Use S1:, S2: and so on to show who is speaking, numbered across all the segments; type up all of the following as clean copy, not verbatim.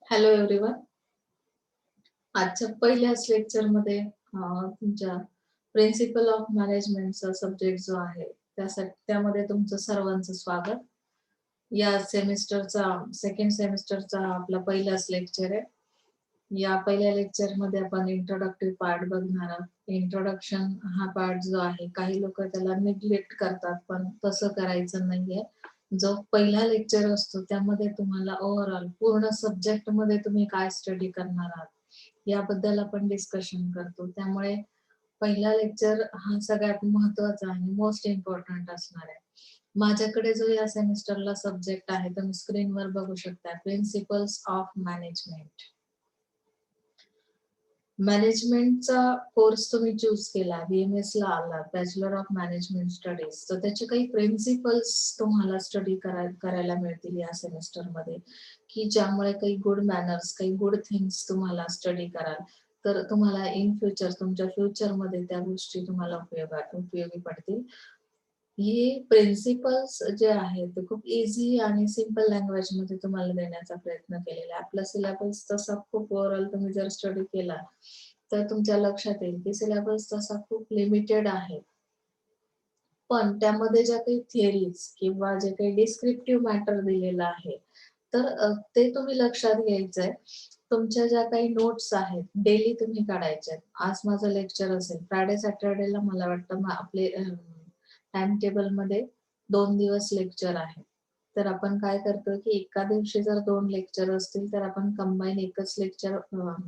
S1: Hello everyone. आजच्या पहिल्याच लेक्चरमध्ये तुमच्या प्रिन्सिपल ऑफ मॅनेजमेंटचा सब्जेक्ट जो आहे त्यामध्ये तुमचं सर्वांचं स्वागत. या सेमिस्टरचा सेकंड सेमिस्टरचा आपला पहिलाच लेक्चर आहे. या पहिल्या लेक्चरमध्ये आपण इंट्रोडक्टिव्ह पार्ट बघणार आहोत. इंट्रोडक्शन हा पार्ट जो आहे काही लोक त्याला निग्लेक्ट करतात, पण तसं करायचं नाहीये. जो पहिला लेक्चर असतो त्यामध्ये तुम्हाला ओव्हरऑल पूर्ण सब्जेक्ट मध्ये तुम्ही काय स्टडी करणार आहात याबद्दल आपण डिस्कशन करतो. त्यामुळे पहिला लेक्चर हा सगळ्यात महत्वाचा आणि मोस्ट इम्पॉर्टंट असणार आहे. माझ्याकडे जो या सेमिस्टरला सब्जेक्ट आहे तुम्ही स्क्रीनवर बघू शकता, प्रिन्सिपल्स ऑफ मॅनेजमेंट. मॅनेजमेंटचा कोर्स तुम्ही चूज केला, BMS ला आला, बॅचलर ऑफ मॅनेजमेंट स्टडीज, तर त्याचे काही प्रिन्सिपल्स तुम्हाला स्टडी करायला मिळतील या सेमिस्टरमध्ये, की ज्यामुळे काही गुड मॅनर्स, काही गुड थिंग्स तुम्हाला स्टडी कराल तर तुम्हाला इन फ्युचर तुमच्या फ्युचरमध्ये त्या गोष्टी तुम्हाला उपयोगी पडतील. हे प्रिन्सिपल्स जे आहेत ते खूप इझी आणि सिम्पल लँग्वेज मध्ये तुम्हाला देण्याचा प्रयत्न केलेला आहे. आपला सिलेबस तसा खूप ओव्हरऑल तुम्ही जर स्टडी केला तर तुमच्या लक्षात येईल की सिलेबस तसा खूप लिमिटेड आहे. पण त्यामध्ये ज्या काही थिअरीज किंवा जे काही डिस्क्रिप्टिव्ह मॅटर दिलेलं आहे तर ते तुम्ही लक्षात घ्यायचंय. तुमच्या ज्या काही नोट्स आहेत डेली तुम्ही काढायच्या आहेत. आज माझं लेक्चर असेल फ्रायडे सॅटर्डेला, मला वाटतं आपले टाइम टेबल मध्ये 2 दिवस लेक्चर आहे. तर आपण काय करतो की एका दिवशी जर 2 लेक्चर असतील तर आपण कंबाईन एकच लेक्चर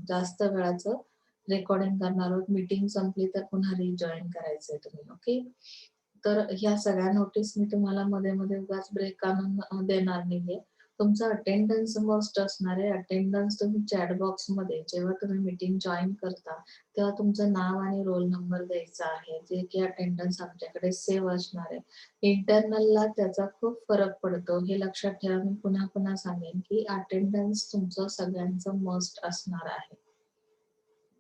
S1: जास्त वेळाचं रेकॉर्डिंग करणार आहोत. मीटिंग संपली तर पुन्हा रिजॉईन करायचंय तुम्ही. ओके, तर ह्या सगळ्या नोटीस मी तुम्हाला मध्ये मध्ये उगाच ब्रेक आणून देणार नाहीये. तुमचं अटेंडन्स मस्ट असणार आहे. अटेंडन्स तुम्ही चॅट बॉक्स मध्ये जेव्हा तुम्ही मीटिंग जॉईन करता तेव्हा तुमचं नाव आणि रोल नंबर द्यायचा आहे, जे की अटेंडन्स आमच्याकडे सेव्ह असणार आहे. इंटरनलला त्याचा खूप फरक पडतो, हे लक्षात ठेवा. मी पुन्हा पुन्हा सांगेन की अटेंडन्स तुमचं सगळ्यांचं मस्ट असणार आहे.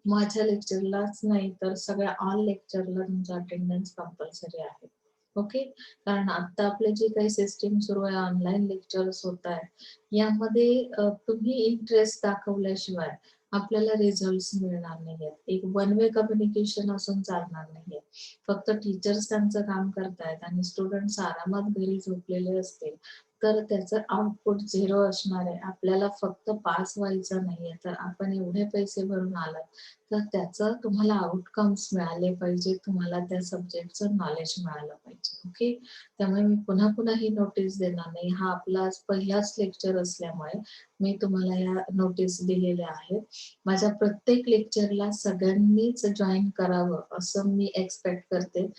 S1: माझ्या लेक्चरलाच नाही तर सगळ्या ऑल लेक्चरला तुमचं अटेंडन्स कंपल्सरी आहे. ओके, कारण आता आपले जे काही सिस्टीम सुरू आहे, ऑनलाईन लेक्चर्स होत आहे, यामध्ये तुम्ही इंटरेस्ट दाखवल्याशिवाय आपल्याला रिझल्ट मिळणार नाहीयेत. एक वन वे कम्युनिकेशन असून चालणार नाहीये. फक्त टीचर्स त्यांचं काम करतायत आणि स्टुडंट्स आरामात घरी झोपलेले असतील तर त्याचं आउटपुट झिरो असणार आहे. आपल्याला फक्त पास व्हायचं नाहीये, तर आपण एवढे पैसे भरून आलात तर त्याचं तुम्हाला आउटकम्स मिळाले पाहिजे, तुम्हाला त्या सब्जेक्टचं नॉलेज मिळालं पाहिजे. ओके, त्यामुळे मी पुन्हा पुन्हा ही नोटीस देणार नाही. हा आपला पहिलाच लेक्चर असल्यामुळे मी तुम्हाला या नोटीस दिलेल्या आहेत. माझ्या प्रत्येक लेक्चरला सगळ्यांनीच जॉईन करावं असं मी एक्सपेक्ट करते.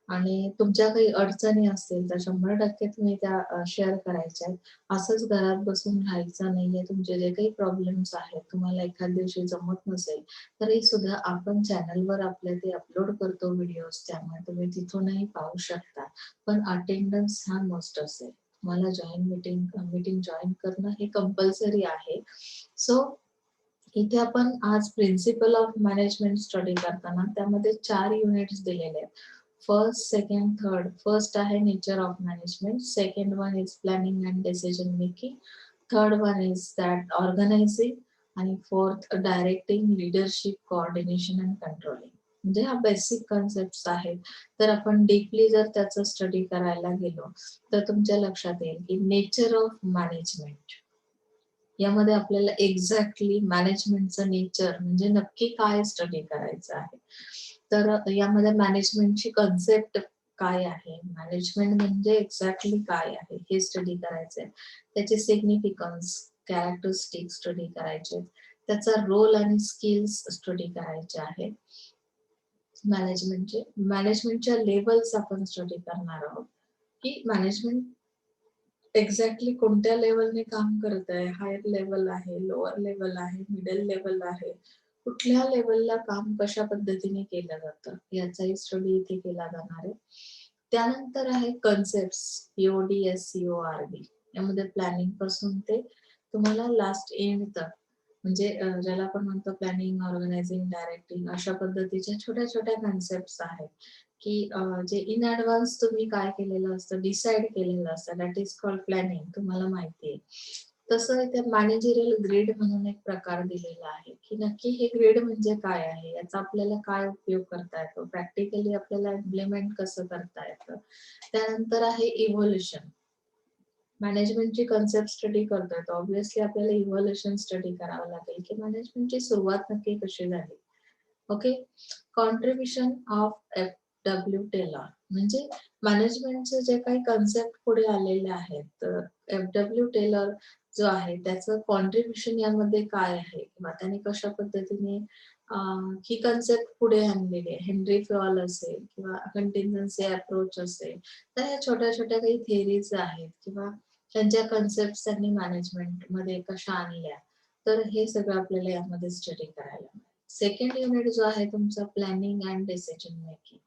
S1: आणि तुमच्या काही अडचणी असतील तर 100% तुम्ही त्या शेअर करायच्या आहेत. असंच घरात बसून राहायचं नाहीये. तुमचे जे काही प्रॉब्लेम्स आहेत, तुम्हाला एखाद दिवशी जमत नसेल तरी सुद्धा आपण चॅनलवर आपल्या ते अपलोड करतो व्हिडिओज, त्यामुळे तुम्ही तिथूनही पाहू शकता. पण अटेंडन्स हा मस्ट असेल. तुम्हाला मीटिंग जॉईन करणं हे कंपल्सरी आहे. सो इथे आपण आज प्रिन्सिपल ऑफ मॅनेजमेंट स्टडी करताना त्यामध्ये 4 युनिट्स दिलेले आहेत. First, second, third. फर्स्ट आहे nature of management, second one is planning and decision making, third one is that organising, आणि fourth directing, leadership, coordination and controlling. म्हणजे हा बेसिक कॉन्सेप्ट आहेत. तर आपण डीपली जर त्याचं स्टडी करायला गेलो तर तुमच्या लक्षात येईल की नेचर ऑफ मॅनेजमेंट यामध्ये आपल्याला एक्झॅक्टली मॅनेजमेंटचं नेचर म्हणजे नक्की काय स्टडी करायचं आहे. तर यामध्ये मॅनेजमेंटची कन्सेप्ट काय आहे, मॅनेजमेंट म्हणजे एक्झॅक्टली काय आहे हे स्टडी करायचंय. त्याचे सिग्निफिकन्स, कॅरेक्टरिस्टिक स्टडी करायचे, त्याचा रोल आणि स्किल्स स्टडी करायचे आहेत. मॅनेजमेंटच्या लेवल्स आपण स्टडी करणार आहोत की मॅनेजमेंट एक्झॅक्टली कोणत्या लेवलने काम करत आहे. हायर लेवल आहे, लोअर लेवल आहे, मिडल लेवल आहे, कुठल्या लेवलला काम कशा पद्धतीने केलं जातं याचाही स्टडी इथे केला जाणार आहे. त्यानंतर आहे कन्सेप्ट, POD, SCORD. यामध्ये प्लॅनिंग पासून ते तुम्हाला लास्ट एंड तक, म्हणजे ज्याला आपण म्हणतो प्लॅनिंग, ऑर्गनायझिंग, डायरेक्टिंग, अशा पद्धतीच्या छोट्या छोट्या कन्सेप्ट आहेत की जे इन ऍडव्हान्स तुम्ही काय केलेलं असतं, डिसाईड केलेलं असतं, दॅट इज कॉल्ड प्लॅनिंग. तुम्हाला माहिती आहे. तसं इथे मॅनेजरियल ग्रेड म्हणून एक प्रकार दिलेला आहे, की नक्की हे ग्रेड म्हणजे काय आहे? याचा आपल्याला काय उपयोग करता येतो? प्रॅक्टिकली आपल्याला इम्प्लिमेंट कसं करता येतं? त्यानंतर आहे इव्होल्यूशन. मॅनेजमेंटची कन्सेप्ट स्टडी करतोय, तर ऑब्व्हियसली आपल्याला इव्होल्यूशन स्टडी करावं लागेल, की मॅनेजमेंटची सुरुवात नक्की कशी झाली? Okay. Contribution of F W Taylor म्हणजे मॅनेजमेंटचे जे काही कन्सेप्ट पुढे आलेले आहेत, तर एफ-डब्ल्यू टेलर जो आहे त्याचं कॉन्ट्रिब्युशन यामध्ये काय आहे किंवा त्याने कशा पद्धतीने ही कन्सेप्ट पुढे आणलेली आहे. हेनरी फॉल असेल किंवा कंटिन्जन्सी अप्रोच असेल, तर ह्या छोट्या-छोट्या काही थिअरीज आहेत किंवा त्यांच्या कन्सेप्ट त्यांनी मॅनेजमेंटमध्ये कशा आणल्या, तर हे सगळं आपल्याला यामध्ये स्टडी करायला मिळेल. सेकंड युनिट जो आहे तुमचा प्लॅनिंग अँड डिसिजन मेकिंग.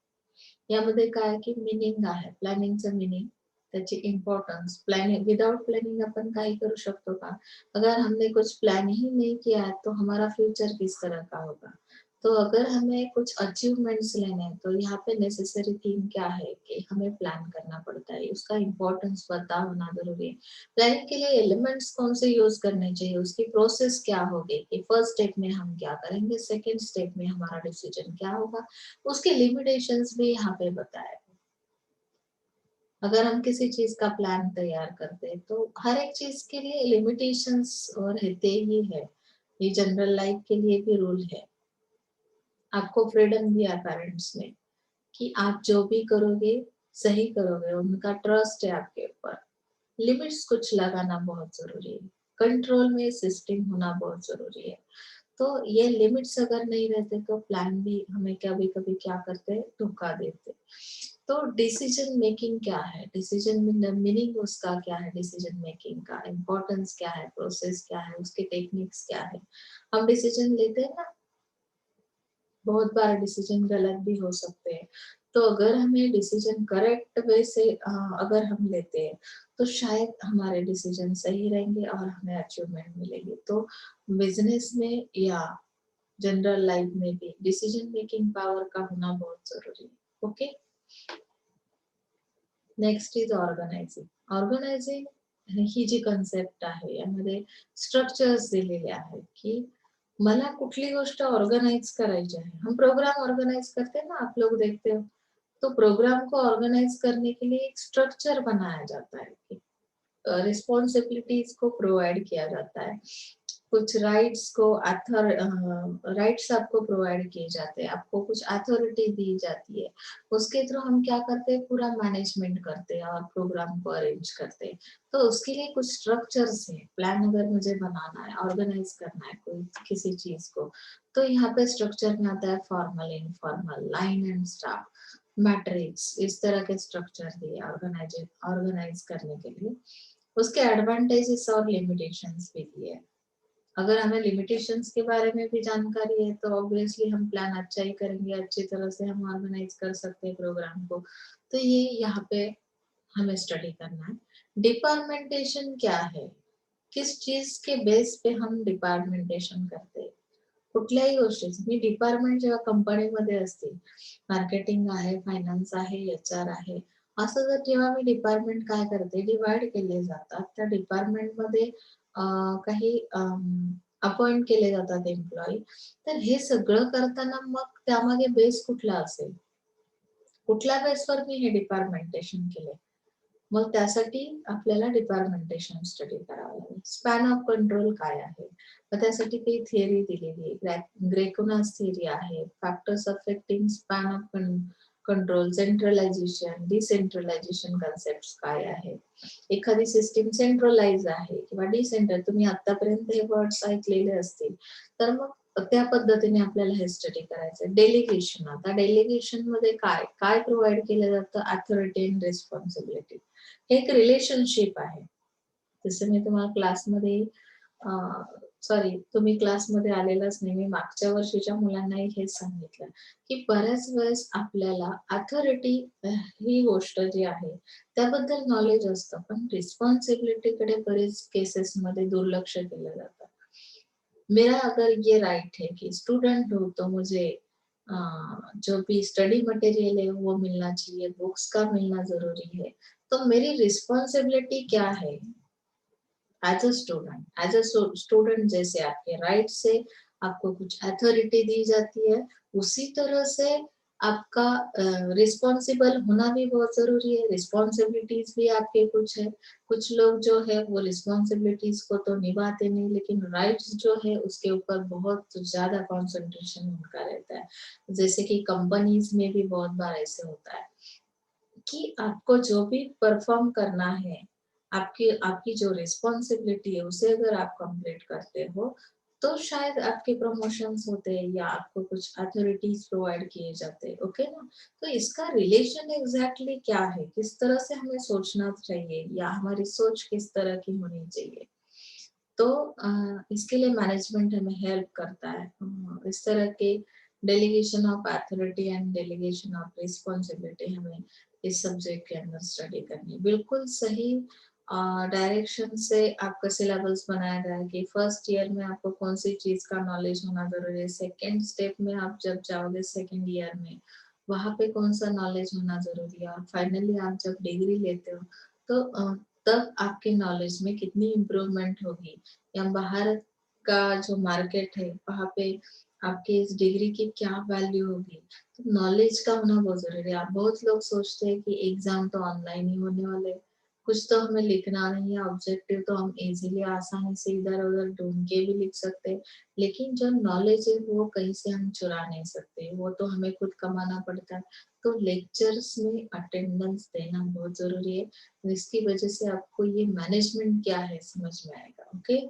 S1: यामध्ये काय की मीनिंग आहे. प्लॅनिंगचं मीनिंग, त्याची इम्पोर्टन्स. प्लॅनिंग विदाउट प्लॅनिंग अपन काही करू शकतो का? अगर हमने कुछ प्लान ही नहीं किया है, तो हमारा फ्यूचर किस तरह का होगा? तो अगर हमें कुछ अचीवमेंट्स लेने हैं, तो यहाँ पे नेसेसरी थिंग क्या है कि हमें प्लान करना पड़ता है, उसका इम्पोर्टेंस पता होना ज़रूरी है। प्लानिंग के लिए एलिमेंट्स कौन से यूज़ करने चाहिए, उसकी प्रोसेस क्या होगी कि फर्स्ट स्टेप में हम क्या करेंगे, सेकंड स्टेप में हमारा डिसीजन क्या होगा, उसके लिमिटेशंस भी यहाँ पे बताए। अगर हम किसी चीज का प्लान तैयार करते हैं तो हर एक चीज के लिए लिमिटेशंस रहते ही है। ये जनरल लाइफ के लिए भी रूल है। आपको फ्रीडम दिया पेरेंट्स ने कि आप जो भी करोगे सही करोगे, उनका ट्रस्ट है आपके ऊपर। लिमिट्स कुछ लगाना बहुत जरूरी है। कंट्रोल में सिस्टम होना बहुत जरूरी है। तो ये लिमिट्स अगर नहीं रहते तो प्लान भी हमें कभी कभी क्या करते हैं, धोखा देते। तो डिसीजन मेकिंग क्या है, डिसीजन मीनिंग उसका क्या है, डिसीजन मेकिंग का इम्पोर्टेंस क्या है, प्रोसेस क्या है, उसके टेक्निक्स क्या है। हम डिसीजन लेते हैं ना, बहुत बार डिसीजन गलत भी हो सकते हैं। तो अगर हमें डिसीजन करेक्ट वे से अगर हम लेते हैं, तो शायद हमारे डिसीजन सही रहेंगे और हमें अचीवमेंट मिलेगी। तो बिजनेस में या जनरल लाइफ में भी डिसीजन मेकिंग पावर का होना बहुत जरूरी है। Okay. Next is organising. Organising ही जी कन्सेप्ट आहे यामध्ये स्ट्रक्चर्स दिलेले आहेत की मला कुठली गोष्ट ऑर्गनाइज करायची आहे. हम प्रोग्राम ऑर्गनाइज करते हैं ना, आप लोग देखते हो, तो प्रोग्राम को ऑर्गनाइज करने के लिए एक स्ट्रक्चर बनाया जाता है, रिस्पॉन्सिबिलिटीज को प्रोवाइड किया जाता है, कुछ राइट्स आपको प्रोवाइड किए जाते हैं, आपको कुछ अथॉरिटी दी जाती है। उसके थ्रू हम क्या करते हैं, पूरा मैनेजमेंट करते हैं और प्रोग्राम को अरेंज करते हैं। तो उसके लिए कुछ स्ट्रक्चर्स है। प्लान अगर मुझे बनाना है, ऑर्गेनाइज करना है कोई किसी चीज को, तो यहाँ पे स्ट्रक्चर में आता है formal, informal, line and staff, matrix, इस तरह के स्ट्रक्चर दिए ऑर्गेनाइज करने के लिए। उसके एडवांटेजेस और लिमिटेशंस भी दिए। अगर हमें लिमिटेशंस के बारे में भी जानकारी है तो ऑब्वियसली हम प्लान अच्छा ही करेंगे, अच्छी तरह से हम ऑर्गेनाइज कर सकते हैं प्रोग्राम को। तो ये यहाँ पे हमें स्टडी करना है। डिपार्टमेंटेशन क्या है, किस चीज के बेस पे हम डिपार्टमेंटेशन करते हैं, कुठल्याही गोष्टीचं मी डिपार्टमेंट जेव्हा कंपनीमध्ये असते, मार्केटिंग आहे, फायनान्स आहे, HR आहे, असं जर जेव्हा मी डिपार्टमेंट काय करते, डिवाइड केले जातात. त्या डिपार्टमेंटमध्ये काही अपॉइंट केले जातात एम्प्लॉई. तर हे सगळं करताना मग त्यामागे बेस कुठला असेल? कुठल्या बेसवर मी हे डिपार्टमेंटेशन केलंय? मग त्यासाठी आपल्याला डिपार्टमेंटेशन स्टडी करावं लागेल. स्पॅन ऑफ कंट्रोल काय आहे? मग त्यासाठी काही थिअरी दिलेली आहे. ग्रेकोनास थिअरी आहे. Factors affecting span of control, centralisation, decentralisation concept काय आहे? एखादी सिस्टीम सेंट्रलाइज आहे किंवा डिसेंट्रल, तुम्ही आतापर्यंत हे वर्ड्स ऐकलेले असतील, तर मग त्या पद्धतीने आपल्याला हे स्टडी करायचं. डेलिगेशन, आता डेलिगेशन मध्ये काय काय प्रोव्हाइड केलं जातं, अथॉरिटी अँड रिस्पॉन्सिबिलिटी. हे एक रिलेशनशिप आहे. जसं मी तुम्हाला क्लासमध्ये सॉरी, तुम्ही क्लासमध्ये आलेलाच नाही, मी मागच्या वर्षीच्या मुलांनाही हेच सांगितलं की बऱ्याच वेळेस आपल्याला अथॉरिटी ही गोष्ट जी आहे त्याबद्दल नॉलेज असतं, पण रिस्पॉन्सिबिलिटीकडे बरेच केसेसमध्ये दुर्लक्ष केलं जातं. मेरा अगर ये राइट है कि स्टूडेंट हो तो मुझे जो भी स्टडी मटेरियल है वो मिलना चाहिए, बुक्स का मिलना जरूरी है, तो मेरी रिस्पॉन्सिबिलिटी क्या है? एज अ स्टूडेंट जैसे आपके राइट से आपको कुछ अथॉरिटी दी जाती है, उसी तरह से आपका रिस्पॉन्सिबल होना भी बहुत जरूरी है। रिस्पॉन्सिबिलिटीज भी आपके कुछ है। कुछ लोग जो है वो रिस्पॉन्सिबिलिटीज को तो निभाते नहीं, लेकिन राइट्स जो है उसके ऊपर बहुत ज्यादा कंसंट्रेशन उनका रहता है। जैसे कि कंपनीज में भी बहुत बार ऐसे होता है कि आपको जो भी परफॉर्म करना है, आपकी आपकी जो रिस्पॉन्सिबिलिटी है उसे अगर आप कंप्लीट करते हो, तो शायद आपके प्रमोशंस होते हैं या आपको कुछ अथॉरिटीज प्रोवाइड किए जाते हैं। ओके ना? तो इसका रिलेशन एग्जैक्टली क्या है, किस तरह से हमें सोचना चाहिए या हमारी सोच किस तरह की होनी चाहिए। तो इसके लिए मैनेजमेंट हमें हेल्प करता है। इस तरह के delegation of authority and delegation of responsibility हमें इस सब्जेक्ट के अंदर स्टडी करनी है। बिल्कुल सही डायरेक्शन से आपका सिलेबस बनाया गया है कि फर्स्ट ईयर में आपको कौन सी चीज का नॉलेज होना जरूरी है, सेकेंड स्टेप में आप जब जाओगे सेकेंड ईयर में वहां पे कौन सा नॉलेज होना जरूरी है, और फाइनली आप जब डिग्री लेते हो तो तब आपके नॉलेज में कितनी इम्प्रूवमेंट होगी, या बाहर का जो मार्केट है वहाँ पे आपके इस डिग्री की क्या वैल्यू होगी। तो नॉलेज का होना बहुत जरूरी है। आप बहुत लोग सोचते हैं कि एग्जाम तो ऑनलाइन ही होने वाले, कुछ तो हमें लिखना नहीं है, ऑब्जेक्टिव तो हम इजीली आसानी से इधर उधर ढूंढ के भी लिख सकते हैं, लेकिन जो नॉलेज है वो कहीं से हम चुरा नहीं सकते, वो तो हमें खुद कमाना पड़ता है। तो लेक्चर्स में अटेंडेंस देना बहुत जरूरी है, जिसकी वजह से आपको ये मैनेजमेंट क्या है समझ में आएगा। ओके,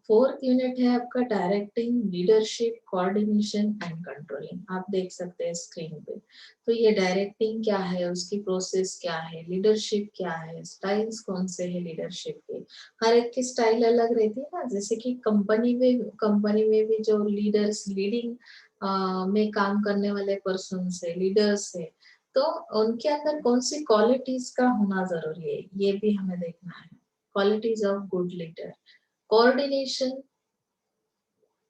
S1: फोर्थ यूनिट है आपका directing, leadership, coordination and controlling. आप देख सकते हैं स्क्रीन पे। तो ये डायरेक्टिंग क्या है, उसकी प्रोसेस क्या है, लीडरशिप क्या है, स्टाइल्स कौन से है लीडरशिप के। हर एक की स्टाइल अलग रहती है ना। जैसे कि कंपनी में भी जो लीडर्स लीडिंग में काम करने वाले पर्सन है, लीडर्स है, तो उनके अंदर कौन सी क्वालिटीज का होना जरूरी है, ये भी हमें देखना है। Qualities of good leader. Coordination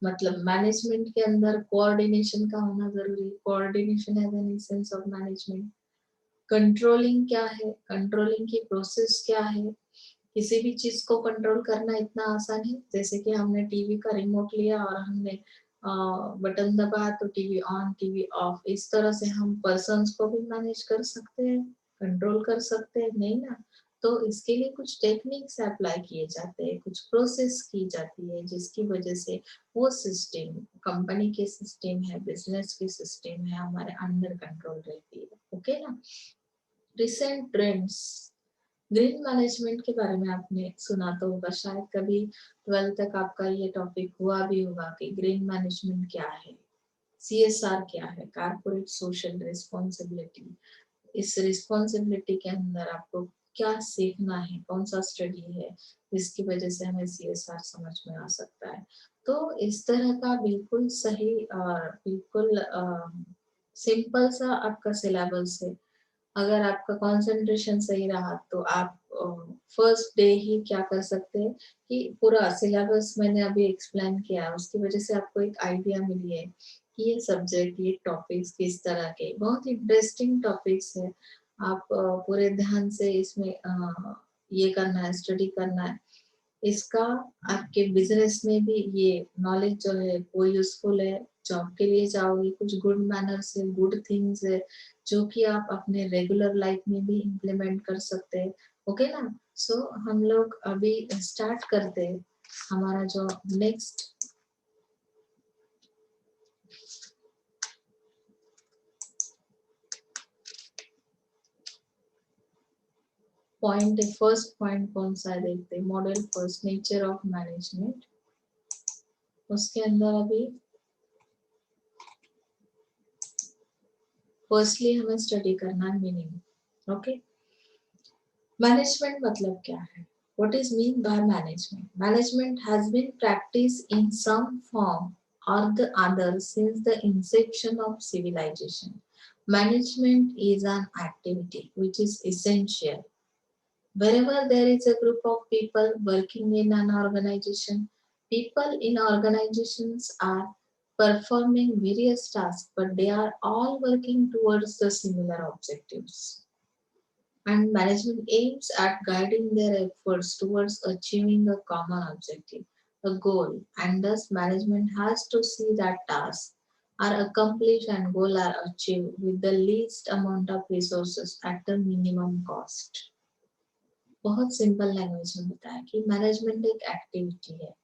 S1: मतलब मैनेजमेंट के अंदर कोऑर्डिनेशन का होना जरूरी है। Coordination as an essence of management. Controlling क्या है, कंट्रोलिंग की प्रोसेस क्या है। किसी भी चीज को कंट्रोल करना इतना आसान है, जैसे कि हमने टीवी का रिमोट लिया और हमने बटन दबाया तो टीवी ऑन टीवी ऑफ। इस तरह से हम पर्सन्स को भी मैनेज कर सकते हैं, कंट्रोल कर सकते हैं, नहीं ना। तो इसके लिए कुछ टेक्निक्स अप्लाई किए जाते हैं, कुछ प्रोसेस की जाती है, जिसकी वजह से वो सिस्टम, कंपनी के सिस्टम है, बिजनेस की सिस्टम है, हमारे अंडर कंट्रोल रहती है। ओके ना? रिसेंट ट्रेंड्स, ग्रीन मैनेजमेंट के बारे में आपने सुना तो होगा शायद, कभी 12th तक आपका ये टॉपिक हुआ भी होगा कि ग्रीन मैनेजमेंट क्या है, सीएसआर क्या है, कारपोरेट सोशल रिस्पॉन्सिबिलिटी। इस रिस्पॉन्सिबिलिटी के अंदर आपको क्या सीखना है, कौन सा स्टडी है जिसकी वजह से हमें सीएसआर समझ में आ सकता है। तो इस तरह का बिल्कुल सही और बिल्कुल सिंपल सा आपका सिलेबस है। अगर आपका कंसंट्रेशन सही रहा तो आप फर्स्ट डे ही क्या कर सकते हैं कि पूरा सिलेबस मैंने अभी एक्सप्लेन किया, उसकी वजह से आपको एक आइडिया मिली है कि ये सब्जेक्ट, ये टॉपिक्स किस तरह के बहुत इंटरेस्टिंग टॉपिक्स है। आप पूरे ध्यान से इसमें ये करना है, स्टडी करना है। इसका आपके बिजनेस में भी ये नॉलेज जो है वो यूजफुल है। जॉब के लिए जाओगे, कुछ गुड मैनर्स है, गुड थिंग्स है जो कि आप अपने रेगुलर लाइफ में भी इम्प्लीमेंट कर सकते हैं। ओके ना? सो हम लोग अभी स्टार्ट करते हैं हमारा जो नेक्स्ट पॉइंट है। फर्स्ट पॉइंट कौन सा है देखते हैं, model first, nature of management. उसके अंदर अभी फर्स्टली हमें स्टडी करना है मीनिंग। ओके, मैनेजमेंट मतलब क्या है? What is mean by management? Management has been practiced in some form or the other since the inception of civilization. Management is an activity which is essential. Wherever there is a group of people working in an organization, people in organizations are performing various tasks, but they are all working towards the similar objectives. and management aims at guiding their efforts towards achieving a common objective, a goal, and thus management has to see that tasks are accomplished and goal are achieved with the least amount of resources at the minimum cost. बहुत simple language में बताया कि management एक activity है।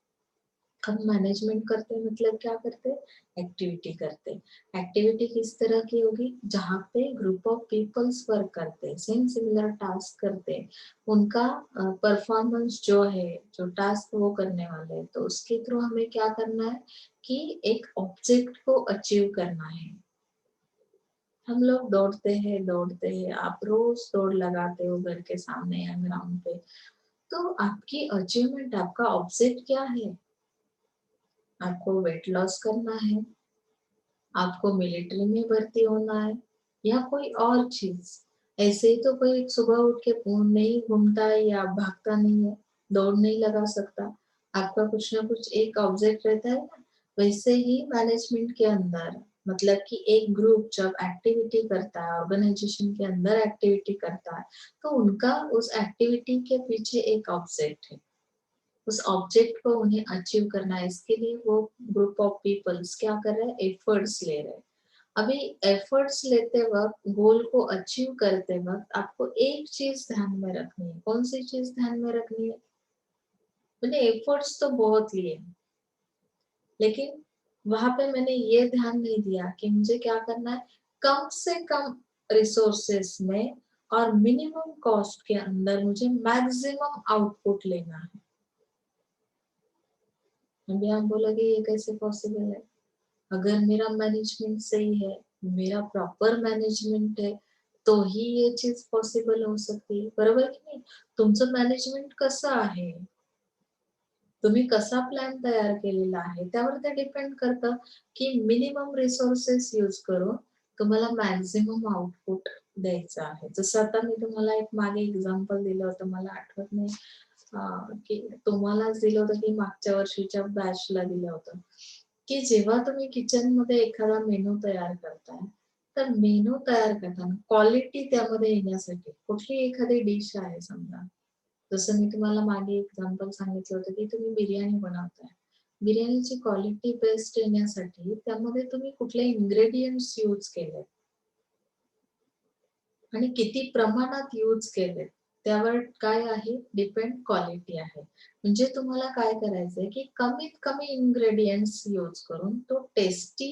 S1: हम management करते हैं मतलब क्या करते हैं, एक्टिविटी करते हैं। एक्टिविटी किस तरह की होगी, जहाँ पे ग्रुप ऑफ पीपल्स वर्क करते हैं, सेम सिमिलर टास्क करते हैं, उनका परफॉर्मेंस जो है, जो टास्क वो करने वाले हैं, तो उसके थ्रू हमें क्या करना है कि एक ऑब्जेक्ट को अचीव करना है। हम लोग दौड़ते हैं, आप रोज दौड़ लगाते हो घर के सामने या ग्राउंड पे, तो आपकी अचीवमेंट, आपका ऑब्जेक्ट क्या है, आपको वेट लॉस करना है, आपको मिलिट्री में भर्ती होना है, या कोई और चीज। ऐसे ही तो कोई सुबह उठ के नहीं घूमता है या भागता नहीं है, दौड़ नहीं लगा सकता। आपका कुछ ना कुछ एक ऑब्जेक्ट रहता है ना। वैसे ही मैनेजमेंट के अंदर, मतलब कि एक ग्रुप जब एक्टिविटी करता है, ऑर्गेनाइजेशन के अंदर एक्टिविटी करता है, तो उनका उस एक्टिविटी के पीछे एक ऑब्जेक्ट है। उस ऑब्जेक्ट को उन्हें अचीव करना है, इसके लिए वो ग्रुप ऑफ पीपल्स क्या कर रहे हैं, एफर्ट्स ले रहे हैं। अभी एफर्ट्स लेते वक्त, गोल को अचीव करते वक्त आपको एक चीज ध्यान में रखनी है। कौन सी चीज ध्यान में रखनी है, मैंने एफर्ट्स तो बहुत लिए, लेकिन वहां पे मैंने ये ध्यान नहीं दिया कि मुझे क्या करना है, कम से कम रिसोर्सेस में और मिनिमम कॉस्ट के अंदर मुझे मैक्सिमम आउटपुट लेना है। अभी आप बोलोगे ये कैसे पॉसिबल है, अगर मेरा मैनेजमेंट सही है, मेरा प्रॉपर मैनेजमेंट है, तो ही ये चीज पॉसिबल हो सकते है, बरोबर की नाही? तुमचं मॅनेजमेंट कसं आहे, तुम्ही कसा प्लॅन तयार केलेला आहे, त्यावर ते डिपेंड करतं की मिनिमम रिसोर्सेस यूज करून तुम्हाला मॅक्झिमम आउटपुट द्यायचं आहे। जसं आता मी तुम्हाला एक मागे एक्झाम्पल दिलं होतं, मला आठवत नाही की तुम्हालाच दिलं होतं की मागच्या वर्षीच्या बॅचला दिलं होतं, की जेव्हा तुम्ही किचन मध्ये एखादा मेनू तयार करताय, तर मेनू तयार करताना क्वालिटी त्यामध्ये येण्यासाठी कुठली एखादी डिश आहे समजा, जसं मी तुम्हाला मागे एक्झाम्पल सांगितलं होतं की तुम्ही बिर्याणी बनवताय, बिर्याणीची क्वालिटी बेस्ट येण्यासाठी त्यामध्ये तुम्ही कुठले इन्ग्रेडियंट्स यूज केले आणि किती प्रमाणात यूज केले, त्यावर काय आहे, डिपेंड क्वालिटी आहे। म्हणजे तुम्हाला काय करायचंय की कमीत कमी इन्ग्रेडियंट्स यूज करून तो टेस्टी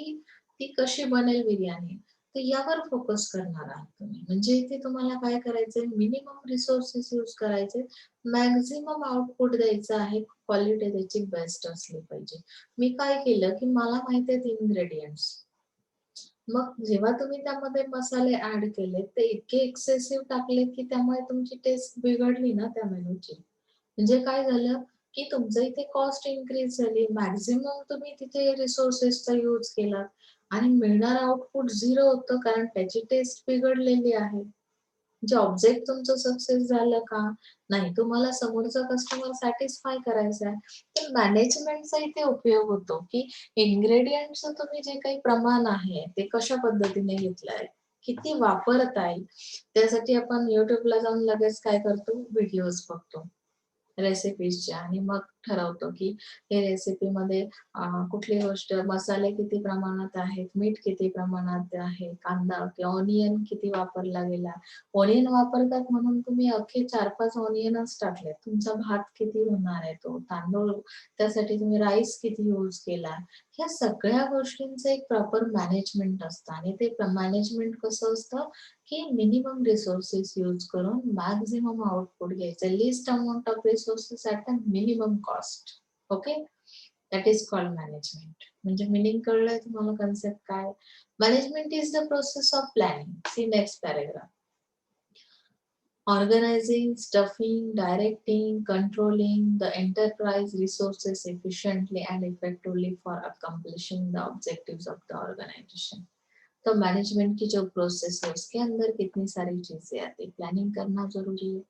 S1: ती कशी बनेल बिर्याणी, तर यावर फोकस करणार आहात तुम्ही। म्हणजे इथे तुम्हाला काय करायचंय, मिनिमम रिसोर्सेस यूज करायचे, मॅक्झिमम आउटपुट द्यायचं आहे, क्वालिटी त्याची बेस्ट असली पाहिजे। मी काय केलं की मला माहिती आहेत इन्ग्रेडियंट्स, मग जेव्हा तुम्ही त्यामध्ये मसाले ऍड केले, ते इतके एक्सेसिव्ह टाकले की त्यामुळे तुमची टेस्ट बिघडली ना त्या मेनूची। म्हणजे काय झालं की तुमचं इथे कॉस्ट इन्क्रीज झाली, मॅक्झिमम तुम्ही तिथे रिसोर्सेसचा यूज केला आणि मिळणारं आउटपुट 0 होतं, कारण त्याची टेस्ट बिघडलेली आहे। म्हणजे ऑब्जेक्ट तुमचं सक्सेस झालं का? नाही, तुम्हाला समोरचा कस्टमर सॅटिस्फाय करायचा आहे। तर मॅनेजमेंटचा इथे उपयोग होतो की इन्ग्रेडियंटचं तुम्ही जे काही प्रमाण आहे, ते कशा पद्धतीने घेतलंय, किती वापरता येईल, त्यासाठी आपण YouTubeला जाऊन लगेच काय करतो, व्हिडिओज बघतो रेसिपीजच्या आणि मग ठरवतो की हे रेसिपीमध्ये कुठली गोष्ट, मसाले किती प्रमाणात आहेत, मीठ किती प्रमाणात आहे, कांदा किंवा ऑनियन किती वापरला गेला। ऑनियन वापरतात म्हणून तुम्ही अख्खे 4-5 ऑनियनच टाकलेत, तुमचा भात किती होणार आहे, तो तांदूळ त्यासाठी तुम्ही राईस किती यूज केला, ह्या सगळ्या गोष्टींचं एक प्रॉपर मॅनेजमेंट असतं। आणि ते मॅनेजमेंट कसं असतं की मिनिमम रिसोर्सेस यूज करून मॅक्झिमम आउटपुट घ्यायचं, least amount of resources at a minimum cost. Okay, that is called management. म्हणजे मिनिंग कळलंय तुम्हाला, कन्सेप्ट काय? Management is the process of planning, see next paragraph, organizing, stuffing, directing, controlling the enterprise resources efficiently and effectively for accomplishing the objectives of the organization। तो management की जो process है उसके अंदर कितनी सारी चीजें आती है, प्लानिंग करना जरूरी है।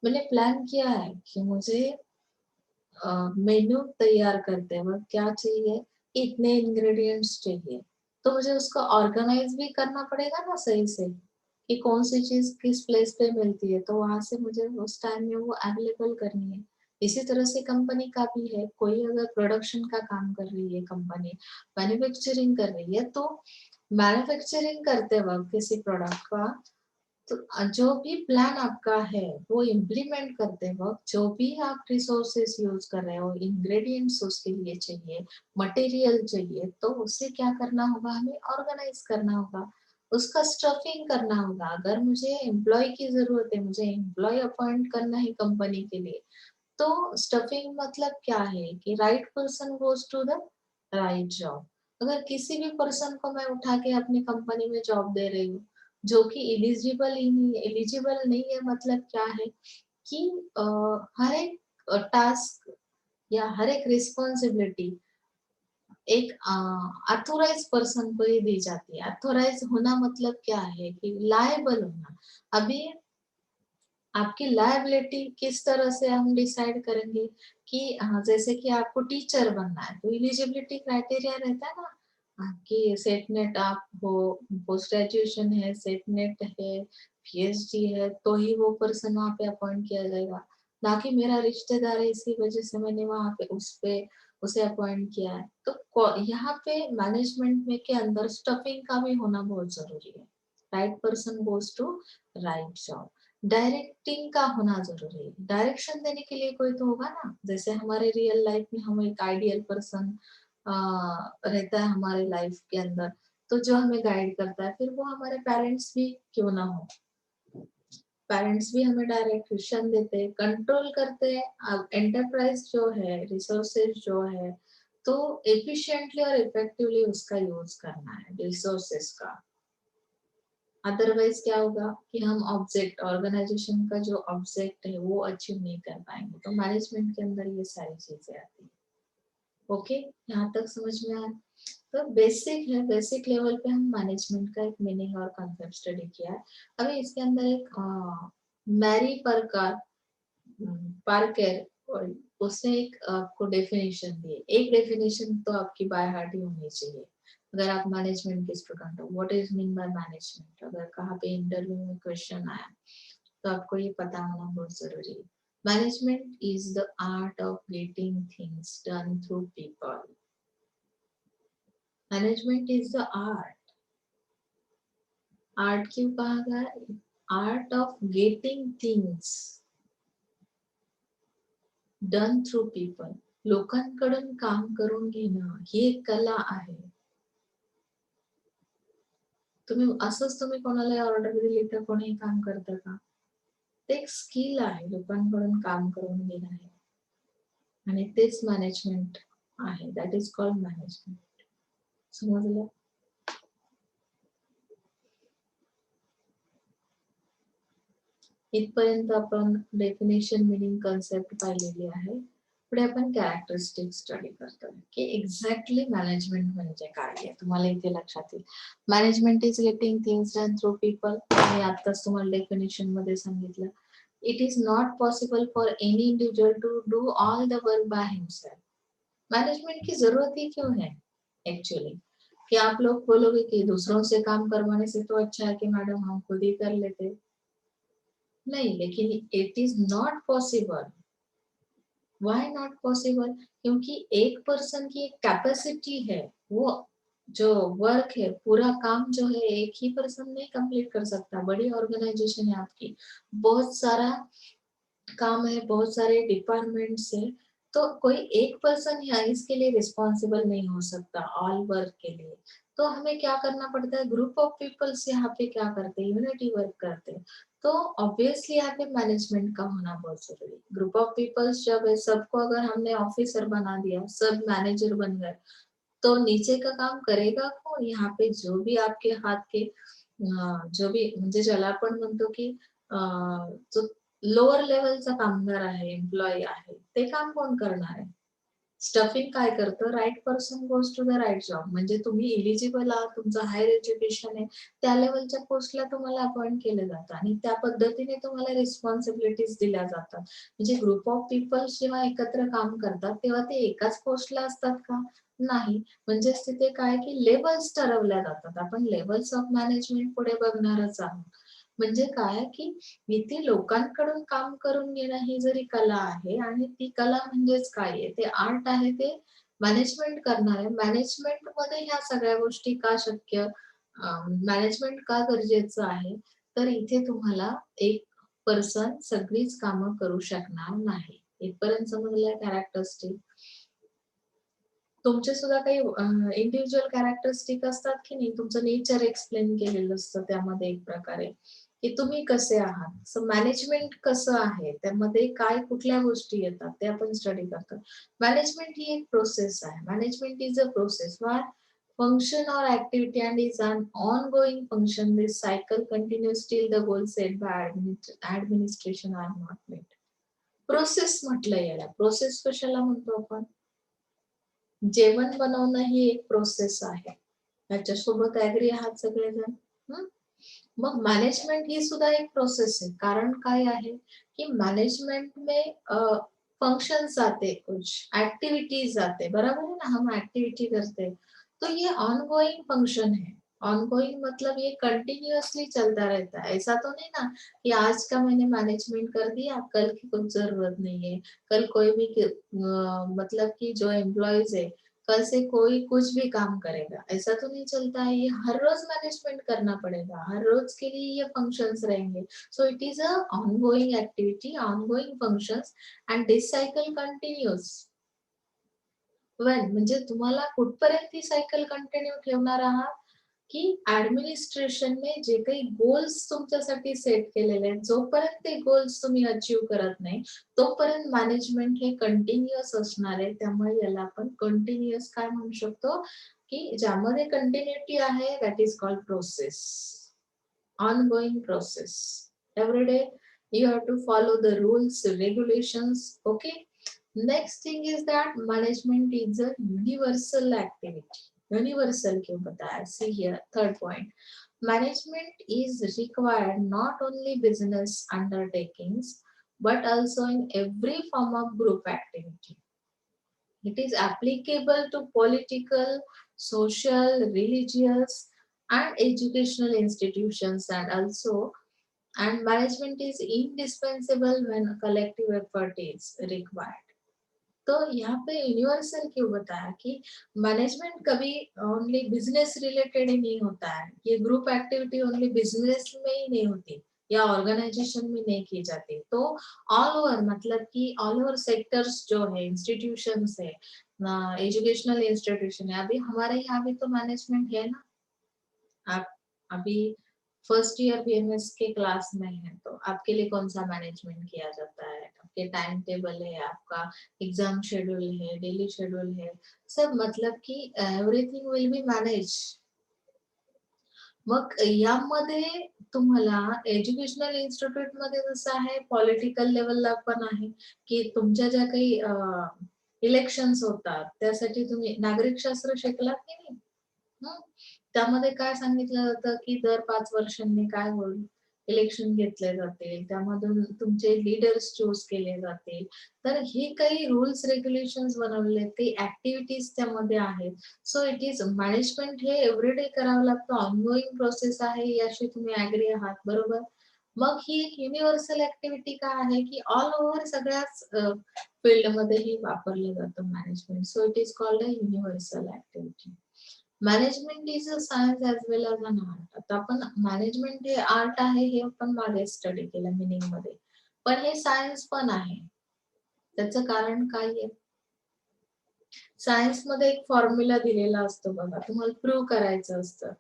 S1: मैंने प्लान किया है कि मुझे मेन्यू तैयार करते वक्त क्या चाहिए, इतने इंग्रेडिएंट्स चाहिए, तो मुझे उसको ऑर्गेनाइज भी करना पड़ेगा ना सही से, कि कौन सी चीज किस प्लेस पे मिलती है, तो वहां से मुझे उस टाइम में वो अवेलेबल करनी है। इसी तरह से कंपनी का भी है, कोई अगर प्रोडक्शन का काम कर रही है कंपनी, मैन्युफैक्चरिंग कर रही है, तो मैन्युफैक्चरिंग करते वक्त किसी प्रोडक्ट का, तो जो भी प्लान आपका है वो इम्प्लीमेंट करते वक्त जो भी आप रिसोर्सेस यूज कर रहे हो, इंग्रेडिएंट्स उसके लिए चाहिए, मटेरियल चाहिए, तो उसे क्या करना होगा, हमें ऑर्गेनाइज करना होगा, उसका स्टफिंग करना होगा। अगर मुझे एम्प्लॉय की जरूरत है, मुझे एम्प्लॉय अपॉइंट करना है कंपनी के लिए, तो स्टफिंग मतलब क्या है कि right person goes to the right job. अगर किसी भी पर्सन को मैं उठा के अपनी कंपनी में जॉब दे रही हूँ जो कि एलिजिबल नहीं है, मतलब क्या है कि हर एक टास्क या हर एक रिस्पॉन्सिबिलिटी एक अथोराइज पर्सन को ही दी जाती है। अथोराइज होना मतलब क्या है कि लायबल होना। अभी आपकी लायबिलिटी किस तरह से हम डिसाइड करेंगे कि जैसे कि आपको टीचर बनना है तो इलिजिबिलिटी क्राइटेरिया रहता है ना, आपकी सेट नेट आप हो, पोस्ट ग्रेजुएशन है, सेट नेट है, पीएचडी है, तो ही वो पर्सन वहाँ पे अपॉइंट किया जाएगा। ना कि मेरा रिश्तेदार है इसी वजह से मैंने वहाँ पे उसे अपॉइंट किया है। तो यहाँ पे मैनेजमेंट में के अंदर स्टफिंग का भी होना बहुत जरूरी है। Right person goes to right job. Directing का होना जरूरी है, डायरेक्शन देने के लिए कोई तो होगा ना। जैसे हमारे रियल लाइफ में हम एक आइडियल पर्सन रहता है हमारे लाइफ के अंदर, तो जो हमें गाइड करता है, फिर वो हमारे पेरेंट्स भी क्यों ना हो। पेरेंट्स भी हमें डायरेक्शन देते हैं, कंट्रोल करते हैं। अब एंटरप्राइज जो है, रिसोर्सेज जो है, तो एफिशिएंटली और इफेक्टिवली उसका यूज करना है रिसोर्सेज का। अदरवाइज क्या होगा कि हम ऑब्जेक्ट, ऑर्गेनाइजेशन का जो ऑब्जेक्ट है वो अचीव नहीं कर पाएंगे। तो मैनेजमेंट के अंदर ये सारी चीजें आती है। ओके, यहाँ तक समझ में आया। तो बेसिक है, बेसिक लेवल पे हम मैनेजमेंट का एक मीनिंग और कॉन्सेप्ट स्टडी किया है। अभी इसके अंदर एक मैरी पार्कर और उसने एक आपको डेफिनेशन दी है। एक डेफिनेशन तो आपकी बाय हार्ट ही होनी चाहिए अगर आप मैनेजमेंट के स्टूडेंट हो। What is mean by management, अगर कहाँ पे इंटरव्यू में क्वेश्चन आया तो आपको ये पता होना बहुत जरूरी है। Management is the art of getting things done through people. Management is the art. Art क्यों कहा गया? Art of getting things done through people. लोकांकडून काम करून घेणं ही एक कला आहे। तुम्ही कोणाला ऑर्डर दिली तर कोणी काम करतं का? ते एक स्किल आहे, लोकांकडून काम करून घेणं आहे आणि तेच मॅनेजमेंट आहे. That is called management. समजलं? इथपर्यंत आपण डेफिनेशन, मीनिंग, कन्सेप्ट पाहिलेली आहे. पुढे आपण कॅरेक्टरिस्टिक स्टडी करतोय की एक्झॅक्टली मॅनेजमेंट म्हणजे काय आहे. तुम्हाला इथे लक्षात येईल, management is getting things done through people. मी आताच तुम्हाला डेफिनेशन मध्ये सांगितलं. It is not possible for any individual to do all the work by himself. Management की जरूरत ही क्यों है एक्चुअली? कि आप लोग बोलोगे कि दूसरों से काम करवाने से तो अच्छा है कि मैडम हम खुद ही कर लेते। नहीं, लेकिन it is not possible. Why not possible? क्योंकि एक पर्सन की एक कैपेसिटी है, वो जो वर्क है, पूरा काम जो है एक ही पर्सन नहीं कंप्लीट कर सकता। बड़ी ऑर्गेनाइजेशन है आपकी, बहुत सारा काम है, बहुत सारे डिपार्टमेंट्स है, तो कोई एक पर्सन यहाँ इसके लिए रिस्पॉन्सिबल नहीं हो सकता ऑल वर्क के लिए। तो हमें क्या करना पड़ता है, ग्रुप ऑफ पीपल्स यहाँ पे क्या करते हैं, यूनिटी वर्क करते हैं। तो ऑब्वियसली यहाँ पे मैनेजमेंट का होना बहुत जरूरी है। ग्रुप ऑफ पीपल्स जब है, सबको अगर हमने ऑफिसर बना दिया, सब मैनेजर बन गए, तो नीचे का काम करेगा कौन? यहाँ पे जो भी आपके हाथ के जो भी म्हणजे ज्याला आपण म्हणतो की जो लोअर लेवलचा कामगार आहे, एम्प्लॉई आहे, ते काम कोण करणार आहे? स्टफिंग काय करतं, right person goes to the right job. म्हणजे तुम्ही इलिजिबल आहात, तुमचं हायर एज्युकेशन आहे, त्या लेवलच्या पोस्टला तुम्हाला अपॉइंट केलं जातं आणि त्या पद्धतीने तुम्हाला रिस्पॉन्सिबिलिटीज दिल्या जातात. म्हणजे ग्रुप ऑफ पीपल्स जेव्हा एकत्र काम करतात तेव्हा ते एकाच पोस्टला असतात का? नाही. म्हणजेच तिथे काय की लेवल्स ठरवल्या जातात. आपण लेवल्स ऑफ मॅनेजमेंट पुढे बघणारच आहोत. म्हणजे काय की इथे लोकांकडून काम करून घेणं ही जरी कला आहे आणि ती कला म्हणजेच काय आहे ते आर्ट आहे ते मॅनेजमेंट करणार आहे. मॅनेजमेंटमध्ये ह्या सगळ्या गोष्टी का शक्य मॅनेजमेंट का गरजेचं आहे? तर इथे तुम्हाला एक पर्सन सगळीच कामं करू शकणार नाही. इथपर्यंत समजलंय कॅरेक्टरिस्टिक. तुमचे सुद्धा काही इंडिव्हिज्युअल कॅरेक्टरिस्टिक असतात की नाही? तुमचं नेचर एक्सप्लेन केलेलं असतं त्यामध्ये एक प्रकारे, की तुम्ही कसे आहात. सो मॅनेजमेंट कसं आहे, त्यामध्ये काय कुठल्या गोष्टी येतात ते आपण स्टडी करतो. मॅनेजमेंट ही एक प्रोसेस आहे. Management is a process where function or activity and is an ongoing function. This cycle continues till the goals set by administration are not met. Process म्हटलं याला. प्रोसेस कशाला म्हणतो आपण? जेवण बनवणं ही एक प्रोसेस आहे. त्याच्यासोबत ॲग्री आहात सगळेजण? हं. मग मॅनेजमेंट ही सुद्धा एक प्रोसेस है. कारण काय आहे, कि मैनेजमेंट में फंक्शंस आते हैं कुछ, एक्टिविटीज आते हैं, बराबर है ना? हम एक्टिविटी करते हैं, तो ये ऑनगोइंग फंक्शन है। ऑनगोइंग मतलब ये कंटिन्यूअसली चलता रहता है। ऐसा तो नहीं ना कि आज का मैंने मैनेजमेंट कर दिया, कल की कुछ जरूरत नहीं है। कल कोई भी मतलब कि जो एम्प्लॉइज है कल से कोई कुछ भी काम करेगा, ऐसा तो नहीं चलता है। ये हर रोज मैनेजमेंट करना पड़ेगा, हर रोज के लिए ये फंक्शंस रहेंगे। सो it is a ongoing activity, ongoing functions and this cycle continuous when, म्हणजे तुम्हाला कुठपर्यंत ही सायकल कंटिन्यू ठेवणार आहात, की ऍडमिनिस्ट्रेशनने जे काही गोल्स तुमच्यासाठी सेट केलेले आहेत, जोपर्यंत ते गोल्स तुम्ही अचीव्ह करत नाही, तोपर्यंत मॅनेजमेंट हे कंटिन्युअस असणार आहे. त्यामुळे याला आपण कंटिन्युअस काय म्हणू शकतो, की ज्यामध्ये कंटिन्युटी आहे that is called process. Ongoing process. Every day you have to follow the rules, regulations. Okay. Next thing is that management is a universal activity. Universal क्यों बताया? See here, third point. Management is required not only business undertakings but also in every form of group activity. It is applicable to political, social, religious, and educational institutions, and also and management is indispensable when a collective effort is required. तो यहाँ पे universal क्यों बताया कि management कभी only business related ही नहीं होता है, ये ग्रुप एक्टिविटी ओनली बिजनेस में ही नहीं होती या ऑर्गेनाइजेशन में नहीं की जाती। तो ऑल ओवर मतलब कि ऑल ओवर सेक्टर्स जो है, इंस्टीट्यूशंस है, एजुकेशनल इंस्टीट्यूशन है, अभी हमारे यहाँ भी तो मैनेजमेंट है ना। आप अभी फर्स्ट ईयर बीएमएस के क्लास में है, तो आपके लिए कौन सा मैनेजमेंट किया जाता है? आपके टाइम टेबल है, आपका एग्जाम शेड्यूल है, डेली शेड्यूल है, सब मतलब कि एव्हरीथिंग विल बी मॅनेज। मग यामध्ये तुम्हाला एज्युकेशनल इन्स्टिट्यूट मध्ये जसं आहे, पॉलिटिकल लेवलला पण आहे, की तुमच्या ज्या काही इलेक्शन्स होतात, त्यासाठी तुम्ही नागरिक शास्त्र शिकलात की नाही? हं. त्यामध्ये काय सांगितलं जातं, की दर 5 वर्षांनी काय होईल? इलेक्शन घेतले जातील. त्यामधून तुमचे लीडर्स चूज केले जातील. तर हे काही रूल्स रेग्युलेशन्स बनवले, ते ॲक्टिव्हिटीज त्यामध्ये आहेत. सो इट इज मॅनेजमेंट हे एव्हरीडे करावं लागतं. ऑनगोइंग प्रोसेस आहे, याशी तुम्ही ॲग्री आहात, बरोबर? मग ही एक युनिव्हर्सल ॲक्टिव्हिटी काय आहे, की ऑल ओव्हर सगळ्याच फील्डमध्ये ही वापरलं जातं management. So it is called a universal activity. Management is a science as well as an art. आता आपण मॅनेजमेंट हे आर्ट आहे हे आपण मागे स्टडी केलं मीनिंग मध्ये. पण हे सायन्स पण आहे. त्याचं कारण काय आहे? सायन्स मध्ये एक फॉर्म्युला दिलेला असतो बघा. तुम्हाला प्रूव्ह करायचं असतं.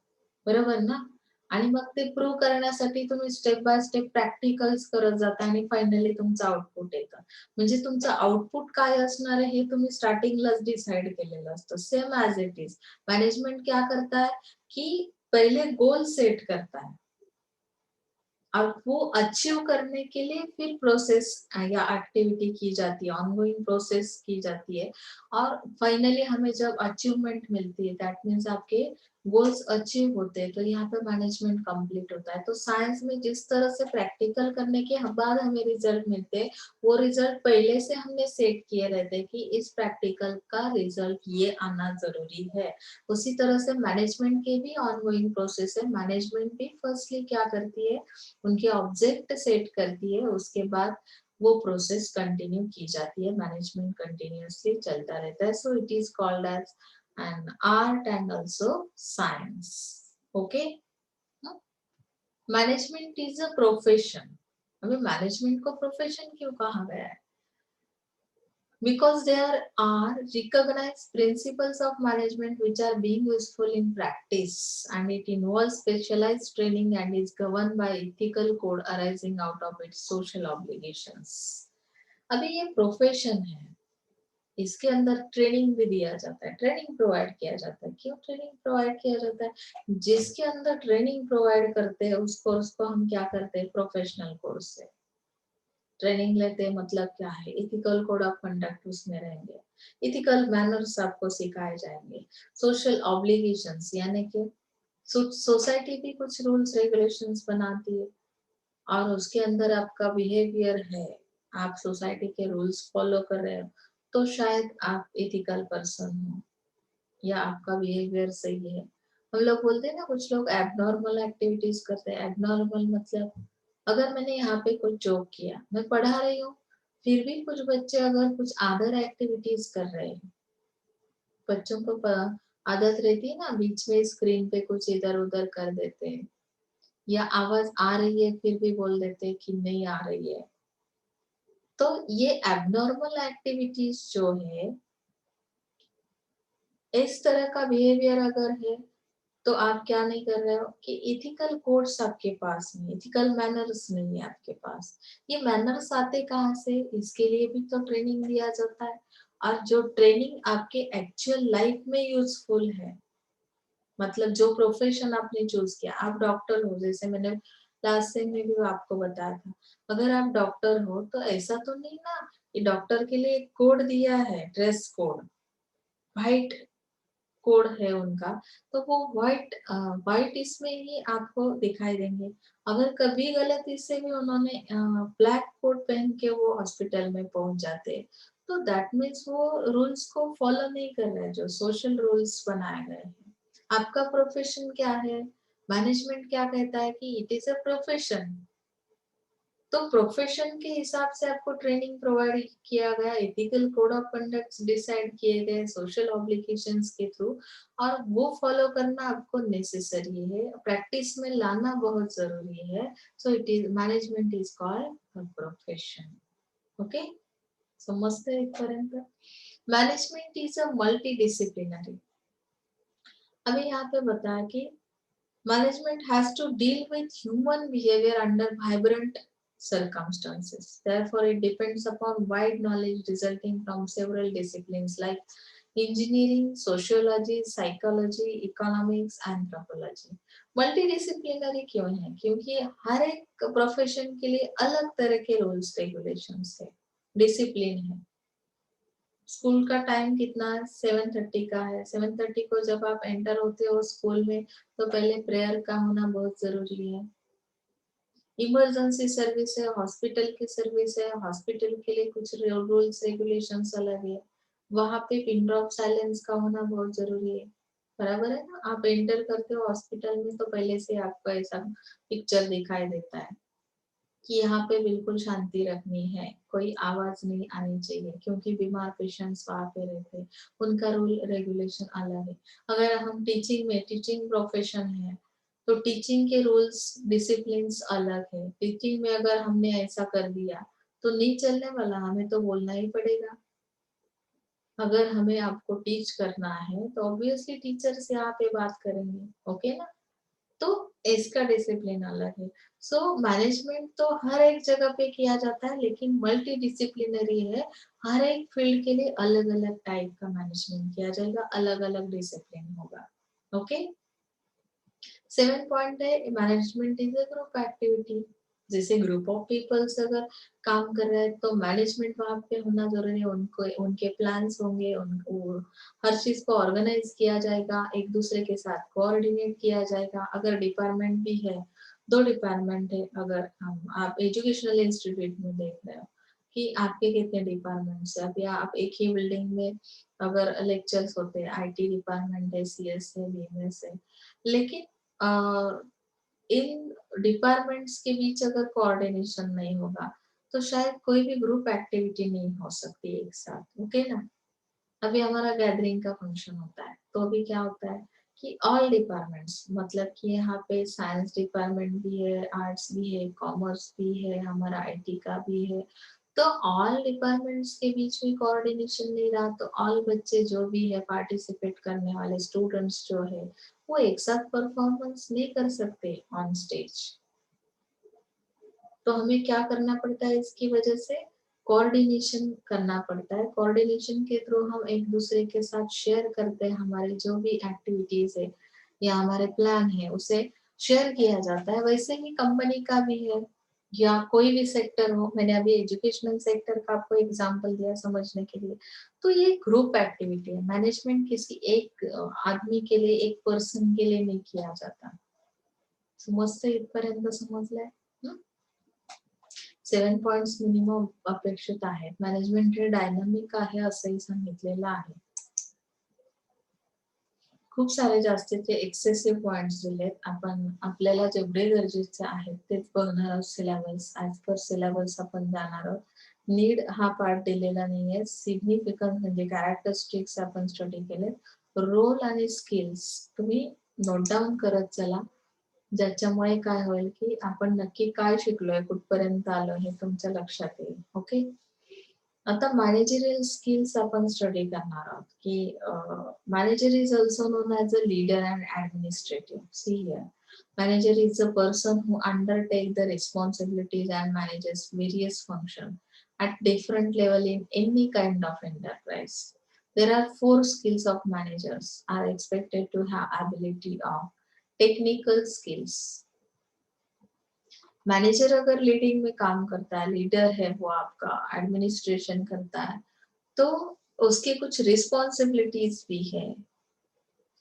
S1: बरोबर ना? आणि मग ते प्रूव्ह करण्यासाठी तुम्ही स्टेप बाय स्टेप प्रॅक्टिकल्स करत जाता आणि फायनली तुमचं आउटपुट येतं. म्हणजे तुमचं आउटपुट काय असणार आहे हे तुम्ही स्टार्टिंगलाच डिसाईड केलेलं असतं. Same as it is. Management क्या करता है कि पहले गोल सेट करता है, अब वो अचीव करने के लिए फिर प्रोसेस या एक्टिविटी की जाती है, ऑनगोइंग प्रोसेस की जाती है और फाइनली हमें जब अचीवमेंट मिलती है दैट मीन्स आपके गोल्स अचीव होते हैं तो यहाँ पे मैनेजमेंट कंप्लीट होता है। तो साइंस में जिस तरह से प्रैक्टिकल करने के बाद हमें रिजल्ट मिलते हैं, वो रिजल्ट पहले से हमने सेट किए रहते हैं कि इस प्रैक्टिकल का रिजल्ट ये आना जरूरी है। उसी तरह से मैनेजमेंट की भी ऑनगोइंग प्रोसेस है। मैनेजमेंट भी फर्स्टली क्या करती है, उनके ऑब्जेक्ट सेट करती है, उसके बाद वो प्रोसेस कंटिन्यू की जाती है। मैनेजमेंट कंटिन्यूअसली चलता रहता है। So it is called as an art and also science. Okay? Management is a profession. हमें मैनेजमेंट को प्रोफेशन क्यों कहा गया है? Because there are recognized principles of management which are being useful in practice, and it involves specialized training and is governed by ethical code arising out of its social obligations. अभी ये profession है, इसके अंदर training भी दिया जाता है, training provide किया जाता है। क्यों ट्रेनिंग प्रोवाइड किया जाता है? जिसके अंदर ट्रेनिंग प्रोवाइड करते हैं उस कोर्स को हम क्या करते हैं, प्रोफेशनल कोर्स है। ट्रेनिंग लेते हैं मतलब क्या है, इथिकल कोड ऑफ कंडक्ट उसमें रहेंगे, इथिकल मैनर्स आपको सिखाए जाएंगे, सोशल ऑब्लिगेशंस यानी कि सोसाइटी भी कुछ रूल्स रेगुलेशंस बनाती है और उसके अंदर आपका बिहेवियर है, आप सोसाइटी के रूल्स फॉलो कर रहे हो तो शायद आप एथिकल पर्सन हो या आपका बिहेवियर सही है। हम लोग बोलते हैं ना, कुछ लोग एबनॉर्मल एक्टिविटीज करते हैं। एबनॉर्मल मतलब अगर मैंने यहाँ पे कुछ जोक किया, मैं पढ़ा रही हूँ, फिर भी कुछ बच्चे अगर कुछ अदर एक्टिविटीज कर रहे हैं, बच्चों को आदत रहती है ना बीच में स्क्रीन पे कुछ इधर उधर कर देते हैं, या आवाज आ रही है फिर भी बोल देते हैं कि नहीं आ रही है। तो ये एबनॉर्मल एक्टिविटीज जो है, इस तरह का बिहेवियर अगर है तो आप क्या नहीं कर रहे हो कि इथिकल कोड्स आपके पास नहीं, इथिकल मैनर्स नहीं है आपके पास। ये मैनर्स आते कहाँ से, इसके लिए भी तो ट्रेनिंग दिया जाता है। और जो ट्रेनिंग आपके एक्चुअल लाइफ में यूजफुल है, मतलब जो प्रोफेशन आपने चूज किया, आप डॉक्टर हो, जैसे मैंने लास्ट टाइम में भी आपको बताया था, अगर आप डॉक्टर हो तो ऐसा तो नहीं ना कि डॉक्टर के लिए एक कोड दिया है, ड्रेस कोड, व्हाइट कोड है उनका, तो वो व्हाइट इसमें ही आपको दिखाई देंगे। अगर कभी गलती से भी उन्होंने ब्लैक कोट पहन के वो हॉस्पिटल में पहुंच जाते, तो दैट मीन्स वो रूल्स को फॉलो नहीं कर रहे, जो सोशल रूल्स बनाए गए हैं। आपका प्रोफेशन क्या है, मैनेजमेंट क्या कहता है कि इट इज अ प्रोफेशन, तो प्रोफेशन के हिसाब से आपको ट्रेनिंग प्रोवाइड किया गया, ethical code of conduct decide किए गए सोशल ऑब्लिगेशंस के थ्रू, और वो फॉलो करना आपको नेसेसरी है, प्रैक्टिस में लाना बहुत जरूरी है। So it is management is called a profession. Okay, समझते हैं इस management is a multi disciplinary. अभी यहाँ पे बताया कि management has to deal with human behavior under vibrant circumstances. Therefore, it depends upon wide knowledge resulting from several disciplines like engineering, sociology, psychology, economics, anthropology. Multidisciplinary क्यों है? क्योंकि हर एक profession के लिए अलग तरह के रूल्स रेगुलेशंस है, डिसिप्लिन है। स्कूल का टाइम कितना है, 7:30 का है। 7:30 को जब आप एंटर होते हो स्कूल में तो पहले प्रेयर का होना बहुत जरूरी है। इमरजेंसी सर्विस है, हॉस्पिटल की सर्विस है, हॉस्पिटल के लिए कुछ रूल्स रेगुलेशंस अलग है, वहां पे पिन ड्रॉप साइलेंस का होना बहुत जरूरी है। बराबर है ना, आप एंटर करते हो हॉस्पिटल में तो पहले से आपको ऐसा पिक्चर दिखाई देता है कि यहाँ पे बिल्कुल शांति रखनी है, कोई आवाज नहीं आनी चाहिए, क्योंकि बीमार पेशेंट्स वहां पे रहते हैं, उनका रूल रेगुलेशन अलग है। अगर हम टीचिंग में, टीचिंग प्रोफेशन है तो टीचिंग के रूल्स डिसिप्लिन अलग है। टीचिंग में अगर हमने ऐसा कर दिया तो नहीं चलने वाला, हमें तो बोलना ही पड़ेगा। अगर हमें आपको टीच करना है तो ऑब्वियसली टीचर से यहाँ पे बात करेंगे, ओके ना। तो इसका डिसिप्लिन अलग है। सो मैनेजमेंट तो हर एक जगह पे किया जाता है, लेकिन मल्टी डिसिप्लिनरी है। हर एक फील्ड के लिए अलग अलग टाइप का मैनेजमेंट किया जाएगा, अलग अलग डिसिप्लिन होगा। ओके, 7 पॉइंट है, management is a group activity. जैसे ग्रुप ऑफ पीपल्स अगर काम कर रहे हैं तो मैनेजमेंट वहां पे होना जरूरी है, उनको उनके प्लान्स होंगे, उनको हर चीज को ऑर्गेनाइज किया जाएगा, एक दूसरे के साथ कोऑर्डिनेट किया जाएगा। अगर डिपार्टमेंट भी है, दो डिपार्टमेंट है, अगर हम आप एजुकेशनल इंस्टीट्यूट में देख रहे हो कि आपके कितने डिपार्टमेंट्स है, अभी आप एक ही बिल्डिंग में अगर लेक्चर्स होते हैं, आईटी डिपार्टमेंट है, सीएस है, बीएमएस है, लेकिन इन डिपार्टमेंट्स के बीच अगर कोऑर्डिनेशन नहीं होगा तो शायद कोई भी ग्रुप एक्टिविटी नहीं हो सकती एक साथ, ओके ना। अभी हमारा गैदरिंग का फंक्शन होता है तो अभी क्या होता है कि ऑल डिपार्टमेंट्स, मतलब कि यहाँ पे साइंस डिपार्टमेंट भी है, आर्ट्स भी है, कॉमर्स भी है, हमारा आईटी का भी है, तो ऑल डिपार्टमेंट्स के बीच में कोऑर्डिनेशन नहीं रहा तो ऑल बच्चे जो भी है पार्टिसिपेट करने वाले स्टूडेंट्स जो है वो एक साथ परफॉर्मेंस नहीं कर सकते ऑन स्टेज। तो हमें क्या करना पड़ता है, इसकी वजह से कोऑर्डिनेशन करना पड़ता है। कोऑर्डिनेशन के थ्रू हम एक दूसरे के साथ शेयर करते हैं, हमारे जो भी एक्टिविटीज है या हमारे प्लान है उसे शेयर किया जाता है। वैसे ही कंपनी का भी है या कोई भी सेक्टर हो, मैंने अभी एजुकेशनल सेक्टर का आपको एग्जांपल दिया समझने के लिए। तो ये ग्रुप एक्टिविटी है, मैनेजमेंट किसी एक आदमी के लिए, एक पर्सन के लिए नहीं किया जाता। समजते इथपर्यंत समजलंय? 7 पॉइंट्स मिनिमम अपेक्षित आहेत. मॅनेजमेंट हे डायनामिक आहे असंही सांगितलेलं आहे. खूप सारे जास्तीचे एक्सेसिव्ह पॉइंट्स दिलेत. आपण आपल्याला जेवढे गरजेचे आहेत तेच बघणार आहोत. सिलेबस ऍज पर सिलेबस आपण जाणार आहोत. नीड हा पार्ट दिलेला नाहीये. सिग्निफिकन्स म्हणजे कॅरेक्टरिस्टिक्स आपण स्टडी केले. रोल आणि स्किल्स तुम्ही नोट डाऊन करत चला, ज्याच्यामुळे काय होईल की आपण नक्की काय शिकलोय, कुठपर्यंत आलो हे तुमच्या लक्षात येईल. ओके. आता मॅनेजरियल स्किल्स आपण स्टडी करणार आहोत की manager is also known as a leader and administrative. See here, manager is a person who undertake the responsibilities and manages various function at different level in any kind of enterprise. There are 4 skills of managers are expected to have ability of technical skills. Manager अगर leading में काम करता है, leader है वो आपका, administration करता है, तो उसके कुछ रिस्पॉन्सिबिलिटीज भी है,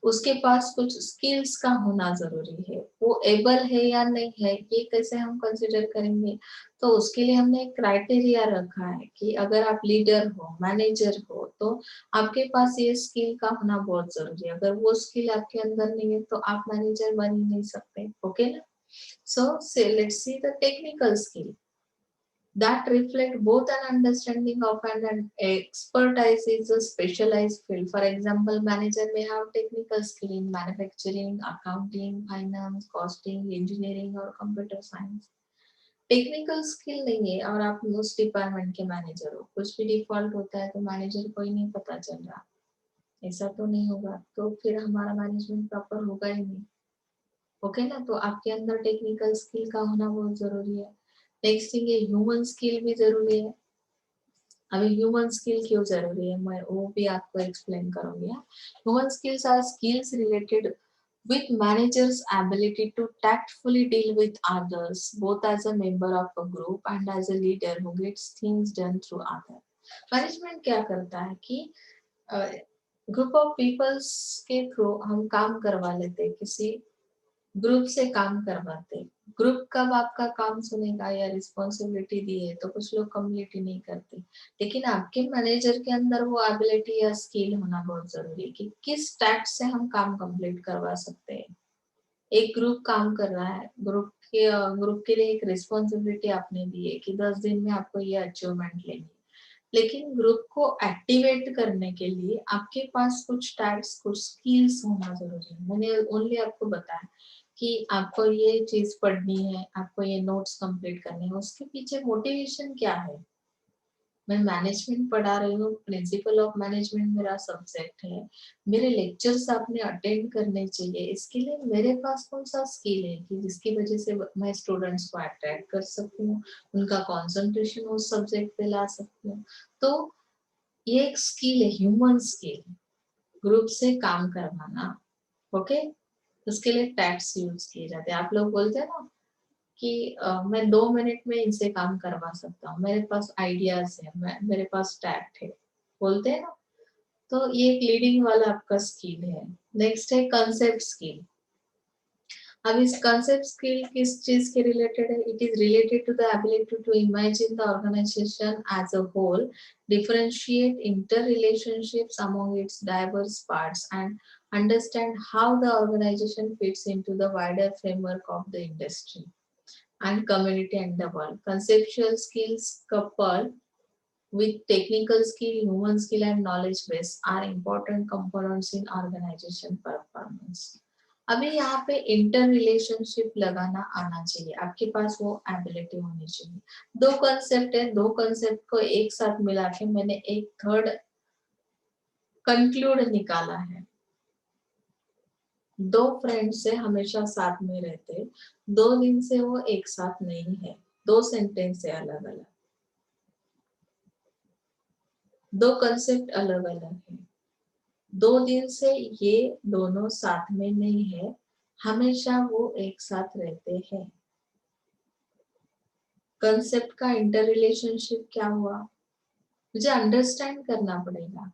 S1: उसके पास कुछ स्किल्स का होना जरूरी है। वो एबल है या नहीं है ये कैसे हम कंसिडर करेंगे, तो उसके लिए हमने एक क्राइटेरिया रखा है कि अगर आप लीडर हो, मैनेजर हो, तो आपके पास ये स्किल का होना बहुत जरूरी है। अगर वो स्किल आपके अंदर नहीं है तो आप मैनेजर बन ही नहीं सकते। ओके ना। So, let's see the technical skill that reflect both an understanding of an expertise is a specialized field. For example, manager may have technical skill in manufacturing, accounting, finance, costing, engineering और computer science. Technical skill नहीं है और आप उस department के manager हो, कुछ भी डिफॉल्ट होता है तो मैनेजर को ही नहीं पता चल रहा, ऐसा तो नहीं होगा, तो फिर हमारा मैनेजमेंट प्रॉपर होगा ही नहीं। ओके ना। तो आपके अंदर टेक्निकल स्किल का होना बहुत जरूरी है। नेक्स्ट थिंग है ह्यूमन स्किल भी जरूरी है। अभी ह्यूमन स्किल क्यों जरूरी है मैं वो भी आपको एक्सप्लेन करूंगी। Human skills are skills related with managers ability to tactfully deal with others both as a member of a group and as a leader who gets things done through other. Management क्या करता है कि group of peoples के through हम काम करवा लेते हैं, किसी ग्रुप से काम करवाते। ग्रुप कब आपका काम सुनेगा या रिस्पॉन्सिबिलिटी दी है तो कुछ लोग कंप्लीट ही नहीं करते, लेकिन आपके मैनेजर के अंदर वो एबिलिटी या स्किल होना बहुत जरूरी है कि किस टैक्ट से हम काम कंप्लीट करवा सकते हैं। एक ग्रुप काम कर रहा है, ग्रुप के लिए एक रिस्पॉन्सिबिलिटी आपने दी है कि 10 दिन में आपको ये अचीवमेंट लेनी है, लेकिन ग्रुप को एक्टिवेट करने के लिए आपके पास कुछ टैग्स, कुछ स्किल्स होना जरूरी है। मैंने ओनली आपको बताया कि आपको ये चीज पढ़नी है, आपको ये नोट्स कंप्लीट करने हैं, उसके पीछे मोटिवेशन क्या है। मैं मैनेजमेंट पढ़ा रही हूँ, प्रिंसिपल ऑफ मैनेजमेंट मेरा सब्जेक्ट है, मेरे लेक्चर्स आपने अटेंड करने चाहिए, इसके लिए मेरे पास कौन सा स्किल है कि जिसकी वजह से मैं स्टूडेंट्स को अट्रैक्ट कर सकती हूँ, उनका कंसंट्रेशन उस सब्जेक्ट पे ला सकती हूँ। तो ये एक स्किल है, ह्यूमन स्किल, ग्रुप से काम करवाना। ओके। उसके लिए टैक्स यूज किए जाते हैं। आप लोग बोलते हैं ना कि मैं 2 मिनट में इनसे काम करवा सकता हूँ, मेरे पास आइडियाज है, मेरे पास टैक्ट है, बोलते हैं ना। तो ये एक लीडिंग वाला आपका स्किल है। नेक्स्ट है कंसेप्ट स्किल। अब इस कंसेप्ट स्किल किस चीज के रिलेटेड है? It is related to the ability to imagine the organization as a whole, differentiate interrelationships among its diverse parts, and understand how the organization fits into the wider framework of the industry and community and the world. Conceptual skills coupled with technical skill, human skill, and knowledge base are important components in organization performance. अभी यहाँ पे inter relationship लगाना आना चाहिए, आपके पास वो ability होनी चाहिए। दो कंसेप्ट है, दो कंसेप्ट को एक साथ मिला के मैंने एक थर्ड कंक्लूड निकाला है। दो फ्रेंड्स से हमेशा साथ में रहते, 2 दिन से वो एक साथ नहीं है, दो सेंटेंस है अलग अलग, दो कंसेप्ट अलग अलग है। 2 दिन से ये दोनों साथ में नहीं है, हमेशा वो एक साथ रहते हैं। कंसेप्ट का इंटर रिलेशनशिप क्या हुआ, मुझे अंडरस्टैंड करना पड़ेगा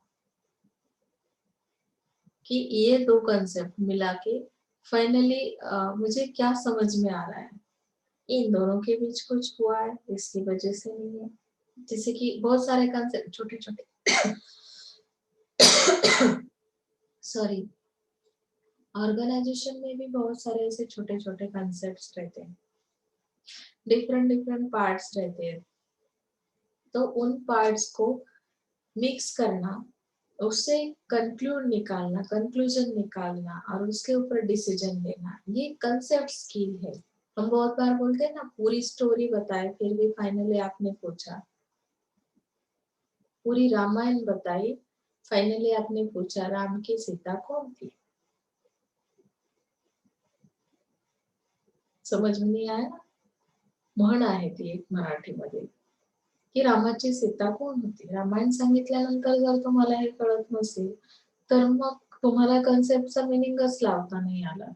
S1: कि ये दो कंसेप्ट मिला के फाइनली मुझे क्या समझ में आ रहा है। इन दोनों के बीच कुछ हुआ है, इसकी वजह से नहीं है। जैसे कि बहुत सारे कंसेप्ट छोटे छोटे सॉरी, ऑर्गेनाइजेशन में भी बहुत सारे ऐसे छोटे छोटे कंसेप्ट रहते हैं, डिफरेंट डिफरेंट पार्ट्स रहते हैं। तो उन पार्ट्स को मिक्स करना, उससे कंक्लूजन निकालना और उसके ऊपर डिसीजन लेना, ये कंसेप्ट स्किल है। हम बहुत बार बोलते हैं ना, पूरी स्टोरी बताए फिर भी फाइनली आपने पूछा, पूरी रामायण बताई, फाइनली आपने पूछा राम की सीता कौन थी। समझ में नहीं आया ना? म्हण आहे ती एक मराठीमध्ये की रामाची सीता कोण होती। रामायण सांगितल्यानंतर जर तुम्हाला हे कळत नसेल तर मग तुम्हाला कन्सेप्टचा मिनिंगच लावता नाही आला,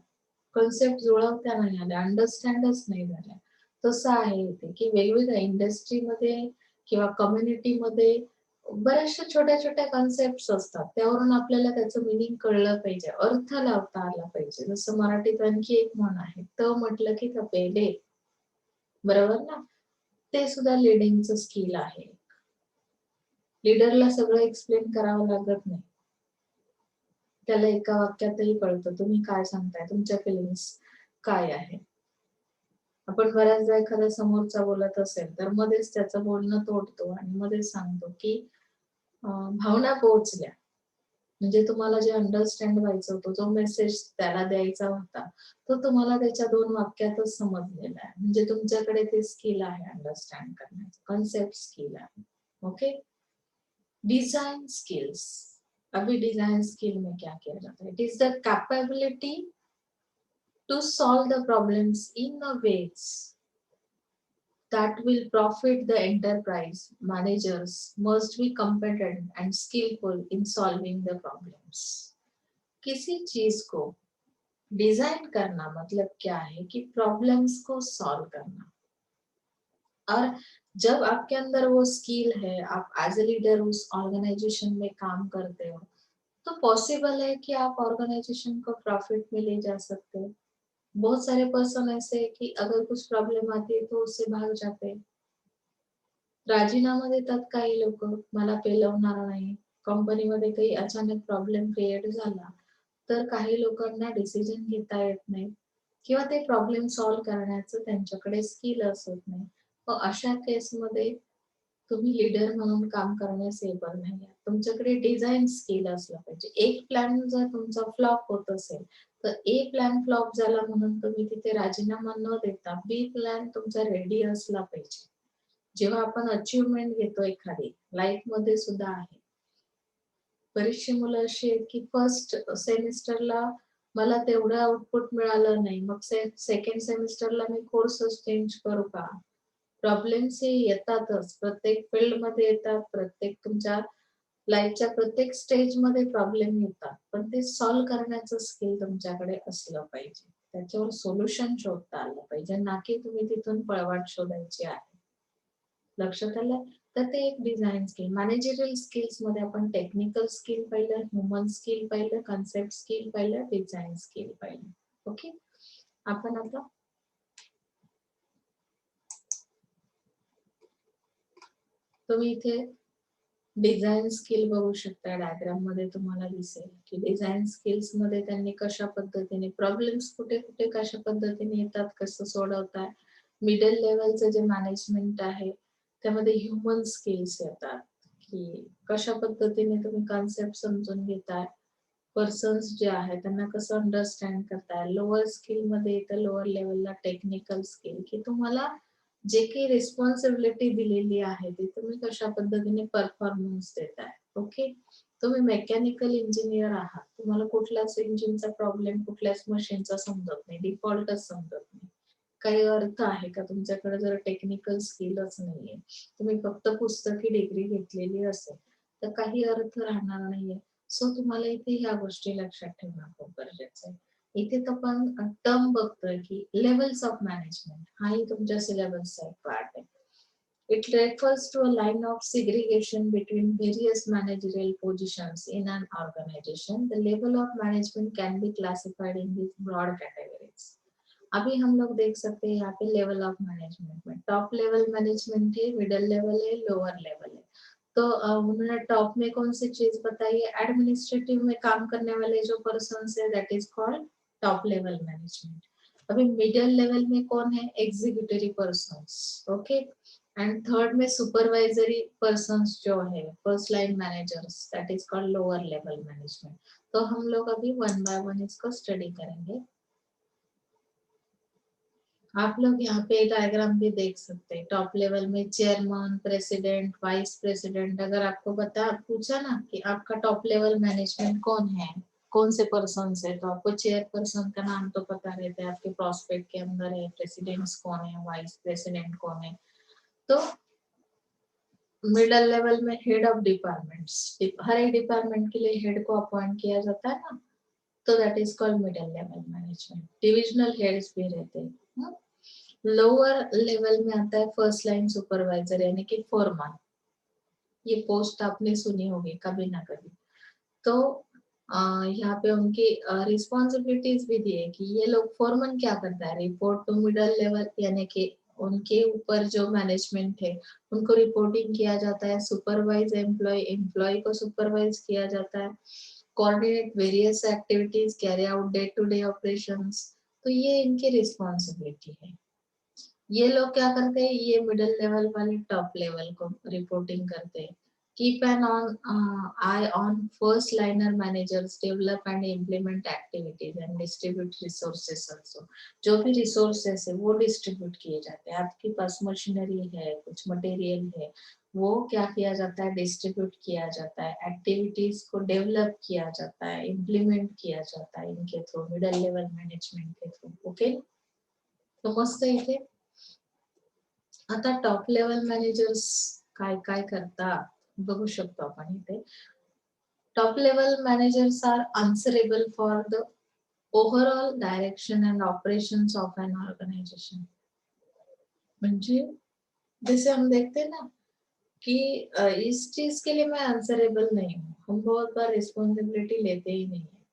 S1: कन्सेप्ट जुळवता नाही आल्या, अंडरस्टँडच नाही झाल्या। तसं आहे इथे की वेगवेगळ्या इंडस्ट्रीमध्ये किंवा कम्युनिटीमध्ये बऱ्याचशा छोट्या छोट्या कन्सेप्ट असतात, त्यावरून आपल्याला त्याचं मिनिंग कळलं पाहिजे, अर्थ लावता आला पाहिजे। जसं मराठीत आणखी एक म्हण आहे, त म्हटलं की तपेले, बरोबर ना? ते सुद्धा लिडिंगचं स्किल आहे। लीडरला सगळं एक्सप्लेन करावं लागत नाही, त्याला एका वाक्यातही कळतं तुम्ही काय सांगताय, तुमच्या फिलिंग्स काय आहे। आपण बऱ्याचदा एखादा समोरचा बोलत असेल तर मध्येच त्याचं बोलणं तोडतो आणि मध्येच सांगतो की भावना पोहोचल्या, म्हणजे तुम्हाला जे अंडरस्टँड व्हायचं होतं, जो मेसेज त्याला द्यायचा होता, तो तुम्हाला त्याच्या 2 वाक्यातच समजलेला आहे। म्हणजे तुमच्याकडे ते स्किल आहे अंडरस्टँड करण्याचं, कन्सेप्ट स्किल आहे। Okay, design skills. अभी डिजाइन स्किल में क्या किया जाता है? It is the capability to solve the problems in a ways that will profit the enterprise. Managers must be competent and skillful in solving the problems. किसी चीज को design करना मतलब क्या है कि प्रॉब्लम्स को सॉल्व करना, और जब आपके अंदर वो स्किल है, आप एज ए लीडर उस ऑर्गेनाइजेशन में काम करते हो, तो पॉसिबल है कि आप ऑर्गेनाइजेशन को प्रॉफिट में ले जा सकते हो। बहुत सारे पर्सन ऐसे है कि अगर कुछ प्रॉब्लेम आती है तो उससे भाग जाते, राजीनामा देतात काही लोक, मला पेलवणार नाही। कंपनीमध्ये काही अचानक प्रॉब्लेम क्रिएट झाला तर काही लोकांना डिसिजन घेता येत नाही किंवा ते प्रॉब्लेम सॉल्व करण्याचं त्यांच्याकडे स्किल असत नाही। मग अशा केसमध्ये तुम्ही लीडर म्हणून काम करण्यास एबल नाही आहात, तुमच्याकडे डिझाईन स्किल असलं पाहिजे। एक प्लॅन जर तुमचा फ्लॉप होत असेल तर ए प्लॅन फ्लॉप झाला म्हणून तुम्ही तिथे राजीनामा न देता बी प्लॅन तुमचा रेडी असला पाहिजे। जेव्हा आपण अचीवमेंट घेतो एखादी, लाईफ मध्ये सुद्धा आहे, बरीचशी मुलं अशी आहेत की फर्स्ट सेमिस्टरला मला तेवढं आउटपुट मिळालं नाही, मग सेकंड सेमिस्टरला मी कोर्सच चेंज करू का? प्रॉब्लेम्स हे येतातच, प्रत्येक फील्ड मध्ये येतात, प्रत्येक तुमच्या लाईफच्या प्रत्येक स्टेज मध्ये प्रॉब्लेम येतात, पण ते सॉल्व्ह करण्याचं स्किल तुमच्याकडे असलं पाहिजे। त्याच्यावर सोल्युशन शोधता आलं पाहिजे, ना की तुम्ही तिथून पळवाट शोधायची आहे. लक्षात आलं? तर ते एक डिझाइन स्किल. मॅनेजरियल स्किल्स मध्ये आपण टेक्निकल स्किल पाहिलं, ह्युमन स्किल पाहिलं, कन्सेप्ट स्किल पाहिलं, डिझाइन स्किल पाहिलं. ओके. आपण आता तुम्ही इथे डिझाइन स्किल बघू शकता. डायग्राम मध्ये तुम्हाला दिसेल की डिझाइन स्किल्स मध्ये त्यांनी कशा पद्धतीने प्रॉब्लेम्स कुठे कुठे कशा पद्धतीने येतात, कसं सोडवताय. मिडल लेवलचं जे मॅनेजमेंट आहे त्यामध्ये ह्युमन स्किल्स येतात, की कशा पद्धतीने तुम्ही कॉन्सेप्ट समजून घेताय, पर्सन्स जे आहे त्यांना कसं अंडरस्टँड करताय. लोअर स्किल मध्ये येतं लोअर लेवलला टेक्निकल स्किल, की तुम्हाला जे काही रिस्पॉन्सिबिलिटी दिलेली आहे ती तुम्ही कशा पद्धतीने परफॉर्मन्स देताय. ओके. तुम्ही मेकॅनिकल इंजिनियर आहात, तुम्हाला कुठल्याच इंजिनचा प्रॉब्लेम कुठल्याच मशीनचा समजत नाही, डिफॉल्टच समजत नाही. काही अर्थ आहे का तुमच्याकडे जर टेक्निकल स्किलच नाहीये, तुम्ही फक्त पुस्तकी डिग्री घेतलेली असेल तर काही अर्थ राहणार नाहीये. सो तुम्हाला इथे ह्या गोष्टी लक्षात ठेवणं खूप गरजेचं आहे. इथे तर आपण टर्म बघतोय की लेवल्स ऑफ मॅनेजमेंट, हाही तुमच्या सिलेबसचा एक पार्ट आहे. It refers to a line of segregation between various managerial positions in an organization. The level of management can be classified in these broad categories. अभी हम लोग देख सकते हैं यहाँ पे लेवल ऑफ मैनेजमेंट में टॉप लेवल मैनेजमेंट है, मिडिल लेवल है, लोअर लेवल है. तो उन्होंने टॉप में कौन सी चीज बताई है, एडमिनिस्ट्रेटिव में काम करने वाले जो पर्सन है that is called top level management. अभी मिडिल लेवल में कौन है, executive person. Okay. And third में सुपरवाइजरी पर्सन जो है first line managers that is called lower level management. तो हम लोग अभी वन बाय वन इसको स्टडी करेंगे. आप लोग यहाँ पे डायग्राम भी देख सकते हैं. टॉप लेवल में चेयरमैन, प्रेसिडेंट, वाइस प्रेसिडेंट. अगर आपको पूछा ना कि आपका टॉप लेवल मैनेजमेंट कौन है, कौन से पर्सन है, तो आपको चेयर पर्सन का नाम तो पता रहता है, आपके प्रोस्पेक्ट के अंदर है, प्रेसिडेंट्स कौन है, वाइस प्रेसिडेंट कौन है. तो मिडल लेवल में हेड ऑफ डिपार्टमेंट्स, हर एक डिपार्टमेंट के लिए हेड को अपॉइंट किया जाता है ना, तो that is called middle level management. Divisional heads भी रहते हैं. लोअर लेवल में आता है फर्स्ट लाइन सुपरवाइजर यानी कि फोरमैन. ये पोस्ट आपने सुनी होगी कभी ना कभी. तो यहाँ पे उनकी रिस्पॉन्सिबिलिटीज भी दी है कि ये लोग फोरमैन क्या करता है, रिपोर्ट टू मिडल लेवल यानी कि उनके ऊपर जो मैनेजमेंट है उनको रिपोर्टिंग किया जाता है. सुपरवाइज एम्प्लॉय, एम्प्लॉय को सुपरवाइज किया जाता है. Coordinate various activities, carry out day to day operations. तो ये इनकी रिस्पॉन्सिबिलिटी है. ये लोग क्या करते हैं, ये मिडिल लेवल वाले टॉप लेवल को रिपोर्टिंग करते हैं. Keep an on I on first liner managers, develop and implement activities and distribute resources also. जो भी रिसोर्सेस है वो डिस्ट्रीब्यूट किए जाते हैं. आपके पास मशीनरी है, कुछ मटेरियल है, वो क्या किया जाता है, डिस्ट्रीब्यूट किया जाता है. एक्टिविटीज को डेवलप किया जाता है, इम्प्लीमेंट किया जाता है इनके थ्रू, मिडिल लेवल मैनेजमेंट के थ्रू. ओके. तो मस्त इथे आता टॉप लेवल मॅनेजर्स काय काय करतात बघू शकतो आपण इथे. Top level managers are answerable for the overall direction and operations of an organization. म्हणजे जैसे हम देखते हैं ना कि इस चीज के लिए मैं आंसरेबल नहीं हूँ, हम बहुत बार रिस्पॉन्सिबिलिटी लेते ही नहीं है.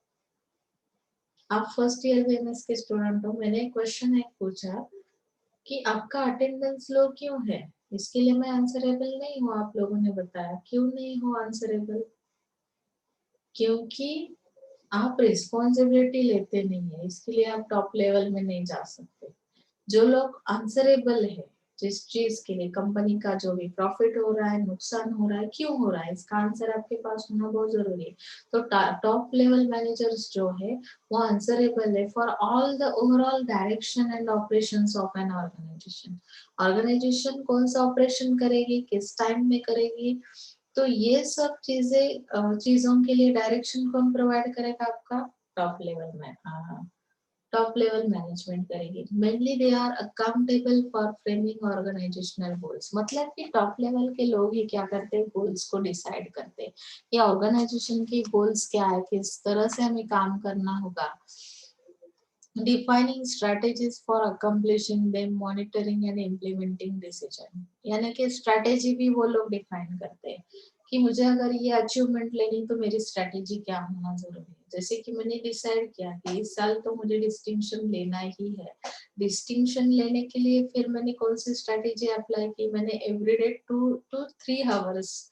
S1: आप फर्स्ट ईयर बीएमएस के स्टूडेंट हो, मैंने एक क्वेश्चन एक पूछा कि आपका अटेंडेंस लो क्यों है, इसके लिए मैं आंसरेबल नहीं हूँ. आप लोगों ने बताया क्यों नहीं हो आंसरेबल, क्योंकि आप रिस्पॉन्सिबिलिटी लेते नहीं है, इसके लिए आप टॉप लेवल में नहीं जा सकते. जो लोग आंसरेबल है जिस चीज के लिए, कंपनी का जो भी प्रॉफिट हो रहा है, नुकसान हो रहा है, क्यों हो रहा है, इसका आंसर आपके पास होना बहुत जरूरी है. तो टॉप लेवल मैनेजर्स जो है वो आंसरेबल है for all the overall direction and operations of an organization. Organization कौन सा ऑपरेशन करेगी, किस टाइम में करेगी, तो ये सब चीजों के लिए डायरेक्शन कौन प्रोवाइड करेगा, आपका टॉप लेवल में टॉप लेवल मैनेजमेंट करेगी. Mainly they are accountable for framing organizational goals. मतलब कि टॉप लेवल के लोग ही क्या करते हैं, गोल्स को डिसाइड करते हैं. ये ऑर्गेनाइजेशन की गोल्स क्या है, किस तरह से हमें काम करना होगा, defining strategies for accomplishing them, monitoring and implementing decision. यानी कि स्ट्रैटेजी भी वो लोग डिफाइन करते हैं कि मुझे अगर ये अचीवमेंट लेनी तो मेरी स्ट्रैटेजी क्या होना जरूरी है। जैसे कि मैंने डिसाइड किया कि इस साल तो मुझे डिस्टिंक्शन लेना ही है। डिस्टिंक्शन लेने के लिए फिर मैंने कौन सी स्ट्रैटेजी अप्लाई की, मैंने everyday 2 to 3 hours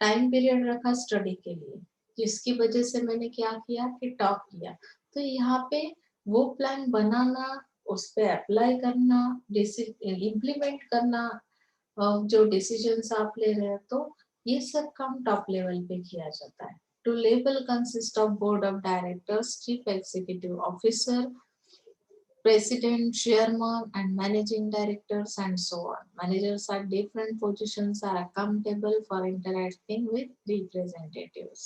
S1: time period रखा स्टडी के लिए, जिसकी वजह से मैंने क्या किया कि टॉप किया। तो यहाँ पे वो प्लान बनाना, उस पे अप्लाई करना, इम्प्लीमेंट करना, जो डिसीजंस आप ले रहे हैं, तो ये सब काम टॉप लेवल पे किया जाता है। Top level consist of board of directors, chief executive officer, president, chairman, and managing directors, and so on. Managers at different positions are accountable for interacting with representatives.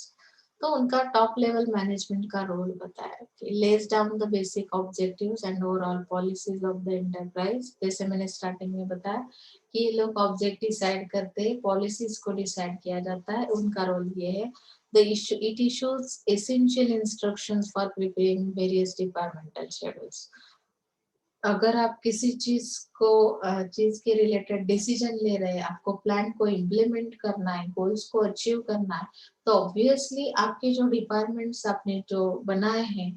S1: तो उनका टॉप लेवल मैनेजमेंट का role बताया कि less down the basic objectives and overall policies of the enterprise. जैसे मैंने starting में बताया कि ये लोग ऑब्जेक्ट डिसाइड करते हैं, पॉलिसीज को डिसाइड किया जाता है, उनका रोल ये है। It issues essential instructions for preparing various departmental schedules. अगर आप किसी चीज के रिलेटेड डिसीजन ले रहे हैं, आपको प्लान को इम्प्लीमेंट करना है, गोल्स को अचीव करना है, तो ऑब्वियसली आपके जो डिपार्टमेंट्स आपने जो बनाए हैं,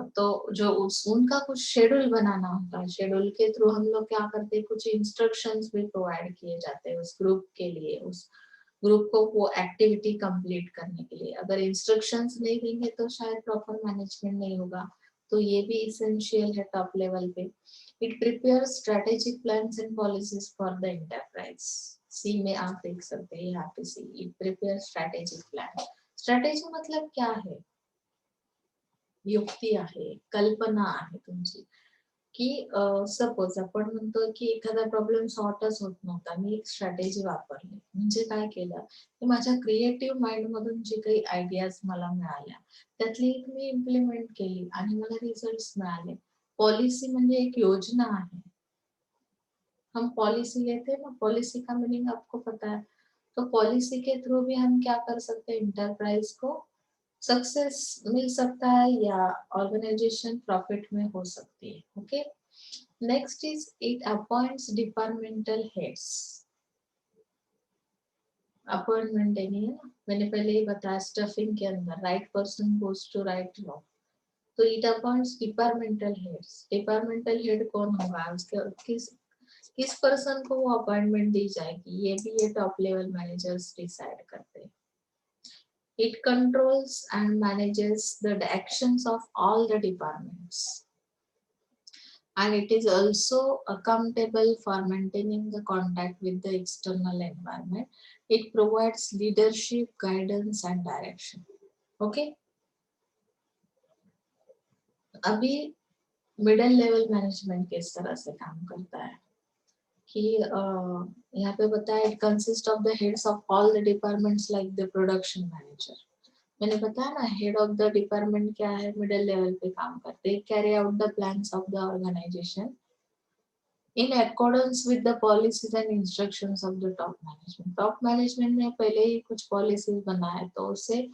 S1: तो जो उनका कुछ शेड्यूल बनाना होता है। शेड्यूल के थ्रू हम लोग क्या करते हैं, कुछ इंस्ट्रक्शंस भी प्रोवाइड किए जाते हैं उस ग्रुप के लिए, उस ग्रुप को वो एक्टिविटी कंप्लीट करने के लिए। अगर इंस्ट्रक्शंस नहीं देंगे तो शायद प्रॉपर मैनेजमेंट नहीं होगा। तो ये भी इसेंशियल है टॉप लेवल पे। It prepare strategic plans and policies for the enterprise. C में आप देख सकते हैं यहाँ पे, C it prepare strategic plan. Strategy मतलब क्या आहे, युक्ती आहे, कल्पना आहे तुमची, की सपोज आपण म्हणतो की एखादा प्रॉब्लेम सॉर्टच होत नव्हता, मी एक स्ट्रॅटेजी वापरली. म्हणजे काय केलं की माझ्या क्रिएटिव्ह माइंड मधून जे काही आयडियाज मला मिळाल्या, त्यातली एक मी इम्प्लिमेंट केली आणि मला रिझल्ट्स मिळाले. पॉलिसी म्हणजे एक योजना आहे. हम पॉलिसी लेते हैं ना, पॉलिसी का मीनिंग आपको पता है। तो पॉलिसी के थ्रू भी हम क्या कर सकते हैं, इंटरप्राइज को सक्सेस मिल सकता है या ऑर्गेनाइजेशन प्रॉफिट में हो सकती है। Okay, next is it appoints departmental heads. Appointment है नहीं है ना, मैंने पहले ही बताया स्टफिंग के अंदर right person goes to right role. तो it appoints departmental heads. Departmental head कौन होगा, उसके किस पर्सन को वो अपॉइंटमेंट दी जाएगी, ये भी ये टॉप लेवल मैनेजर्स डिसाइड करते हैं। It controls and manages the actions of all the departments, and it is also accountable for maintaining the contact with the external environment. It provides leadership, guidance, and direction. Okay, अभी middle level management किस तरह से काम करता है कि यहाँ पे बताया it consist of the heads of all the departments like the production manager. मैंने बताया ना, हेड ऑफ द डिपार्टमेंट क्या है, मिडिल लेवल पे काम करते हैं, carry out the plans of the organization in accordance with the policies and instructions of the top management. Top management ने पहले ही कुछ पॉलिसीज बनाए, तो उसे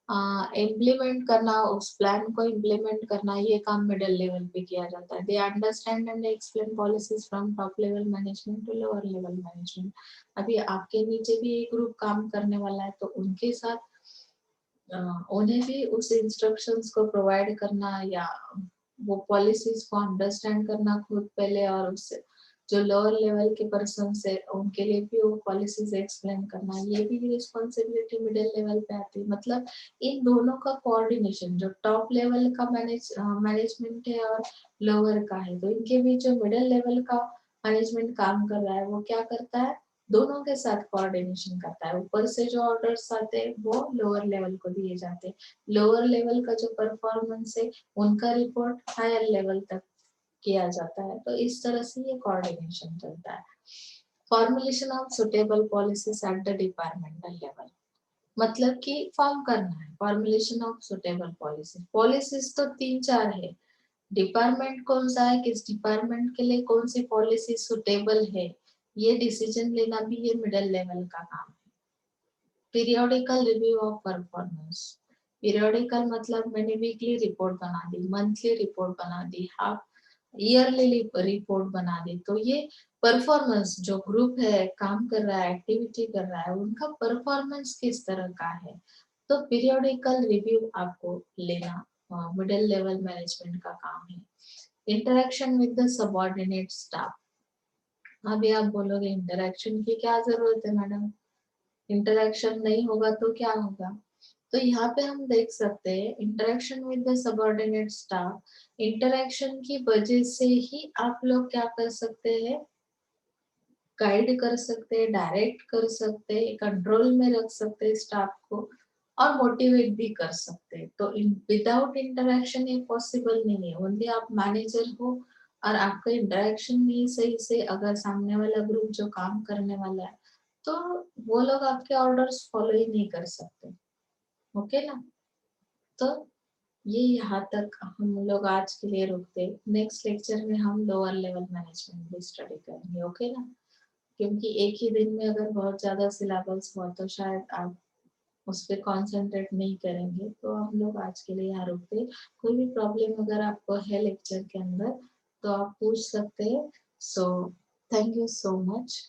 S1: इम्प्लीमेंट करना, उस प्लान को इम्प्लीमेंट करना, ये काम मिडिल लेवल पे किया जाता है। They understand and explain policies from top level management to lower level management. अभी आपके नीचे भी एक ग्रुप काम करने वाला है, तो उनके साथ उन्हें भी उस इंस्ट्रक्शंस को प्रोवाइड करना या वो पॉलिसीज को अंडरस्टैंड करना खुद पहले, और उससे जो लोअर लेवल के पर्सन से उनके लिए भी वो पॉलिसीज एक्सप्लेन करना, ये भी रिस्पॉन्सिबिलिटी मिडिल लेवल पे आती है। मतलब इन दोनों का कोऑर्डिनेशन, जो टॉप लेवल का मैनेजमेंट है और लोअर का है, तो इनके बीच जो मिडिल लेवल का मैनेजमेंट काम कर रहा है, वो क्या करता है, दोनों के साथ कोऑर्डिनेशन करता है। ऊपर से जो ऑर्डर्स आते हैं वो लोअर लेवल को दिए जाते हैं, लोअर लेवल का जो परफॉर्मेंस है उनका रिपोर्ट हायर लेवल तक किया जाता है। तो इस तरह से ये कोऑर्डिनेशन चलता है। Formulation of suitable policies at the departmental level, मतलब कि फॉर्म करना है formulation of suitable policy. Policies तो 3-4 है, डिपार्टमेंट कौन सा है, किस डिपार्टमेंट के लिए कौन सी पॉलिसी सुटेबल है, ये डिसीजन लेना भी ये मिडिल लेवल का काम है। Periodical review of performance, periodical मतलब मैंने वीकली रिपोर्ट बना दी, मंथली रिपोर्ट बना दी, हाफ ईयरली रिपोर्ट बना दी, तो ये परफॉर्मेंस जो ग्रुप है काम कर रहा है, एक्टिविटी कर रहा है, उनका परफॉर्मेंस किस तरह का है, तो पीरियोडिकल रिव्यू आपको लेना मिडिल लेवल मैनेजमेंट का काम है। Interaction with the subordinate staff. अभी आप बोलोगे इंटरेक्शन की क्या जरूरत है मैडम, इंटरेक्शन नहीं होगा तो क्या होगा, तो यहाँ पे हम देख सकते हैं interaction with the subordinate staff, interaction की वजह से ही आप लोग क्या कर सकते हैं, गाइड कर सकते हैं, डायरेक्ट कर सकते हैं, कंट्रोल में रख सकते हैं स्टाफ को, और मोटिवेट भी कर सकते हैं। तो विदाउट इंटरेक्शन ये पॉसिबल नहीं है। ओनली आप मैनेजर हो और आपका इंटरेक्शन नहीं सही से, अगर सामने वाला ग्रुप जो काम करने वाला है, तो वो लोग आपके ऑर्डर्स फॉलो ही नहीं कर सकते। ओके ना, तो ये यहाँ तक हम लोग आज के लिए रुकते। नेक्स्ट लेक्चर में हम लोअर लेवल मैनेजमेंट भी स्टडी करेंगे। ओके ना, क्योंकि एक ही दिन में अगर बहुत ज्यादा सिलेबस हुआ तो शायद आप उस पर कॉन्सेंट्रेट नहीं करेंगे, तो हम लोग आज के लिए यहाँ रुकते। कोई भी प्रॉब्लम अगर आपको है लेक्चर के अंदर तो आप पूछ सकते हैं। So thank you so much.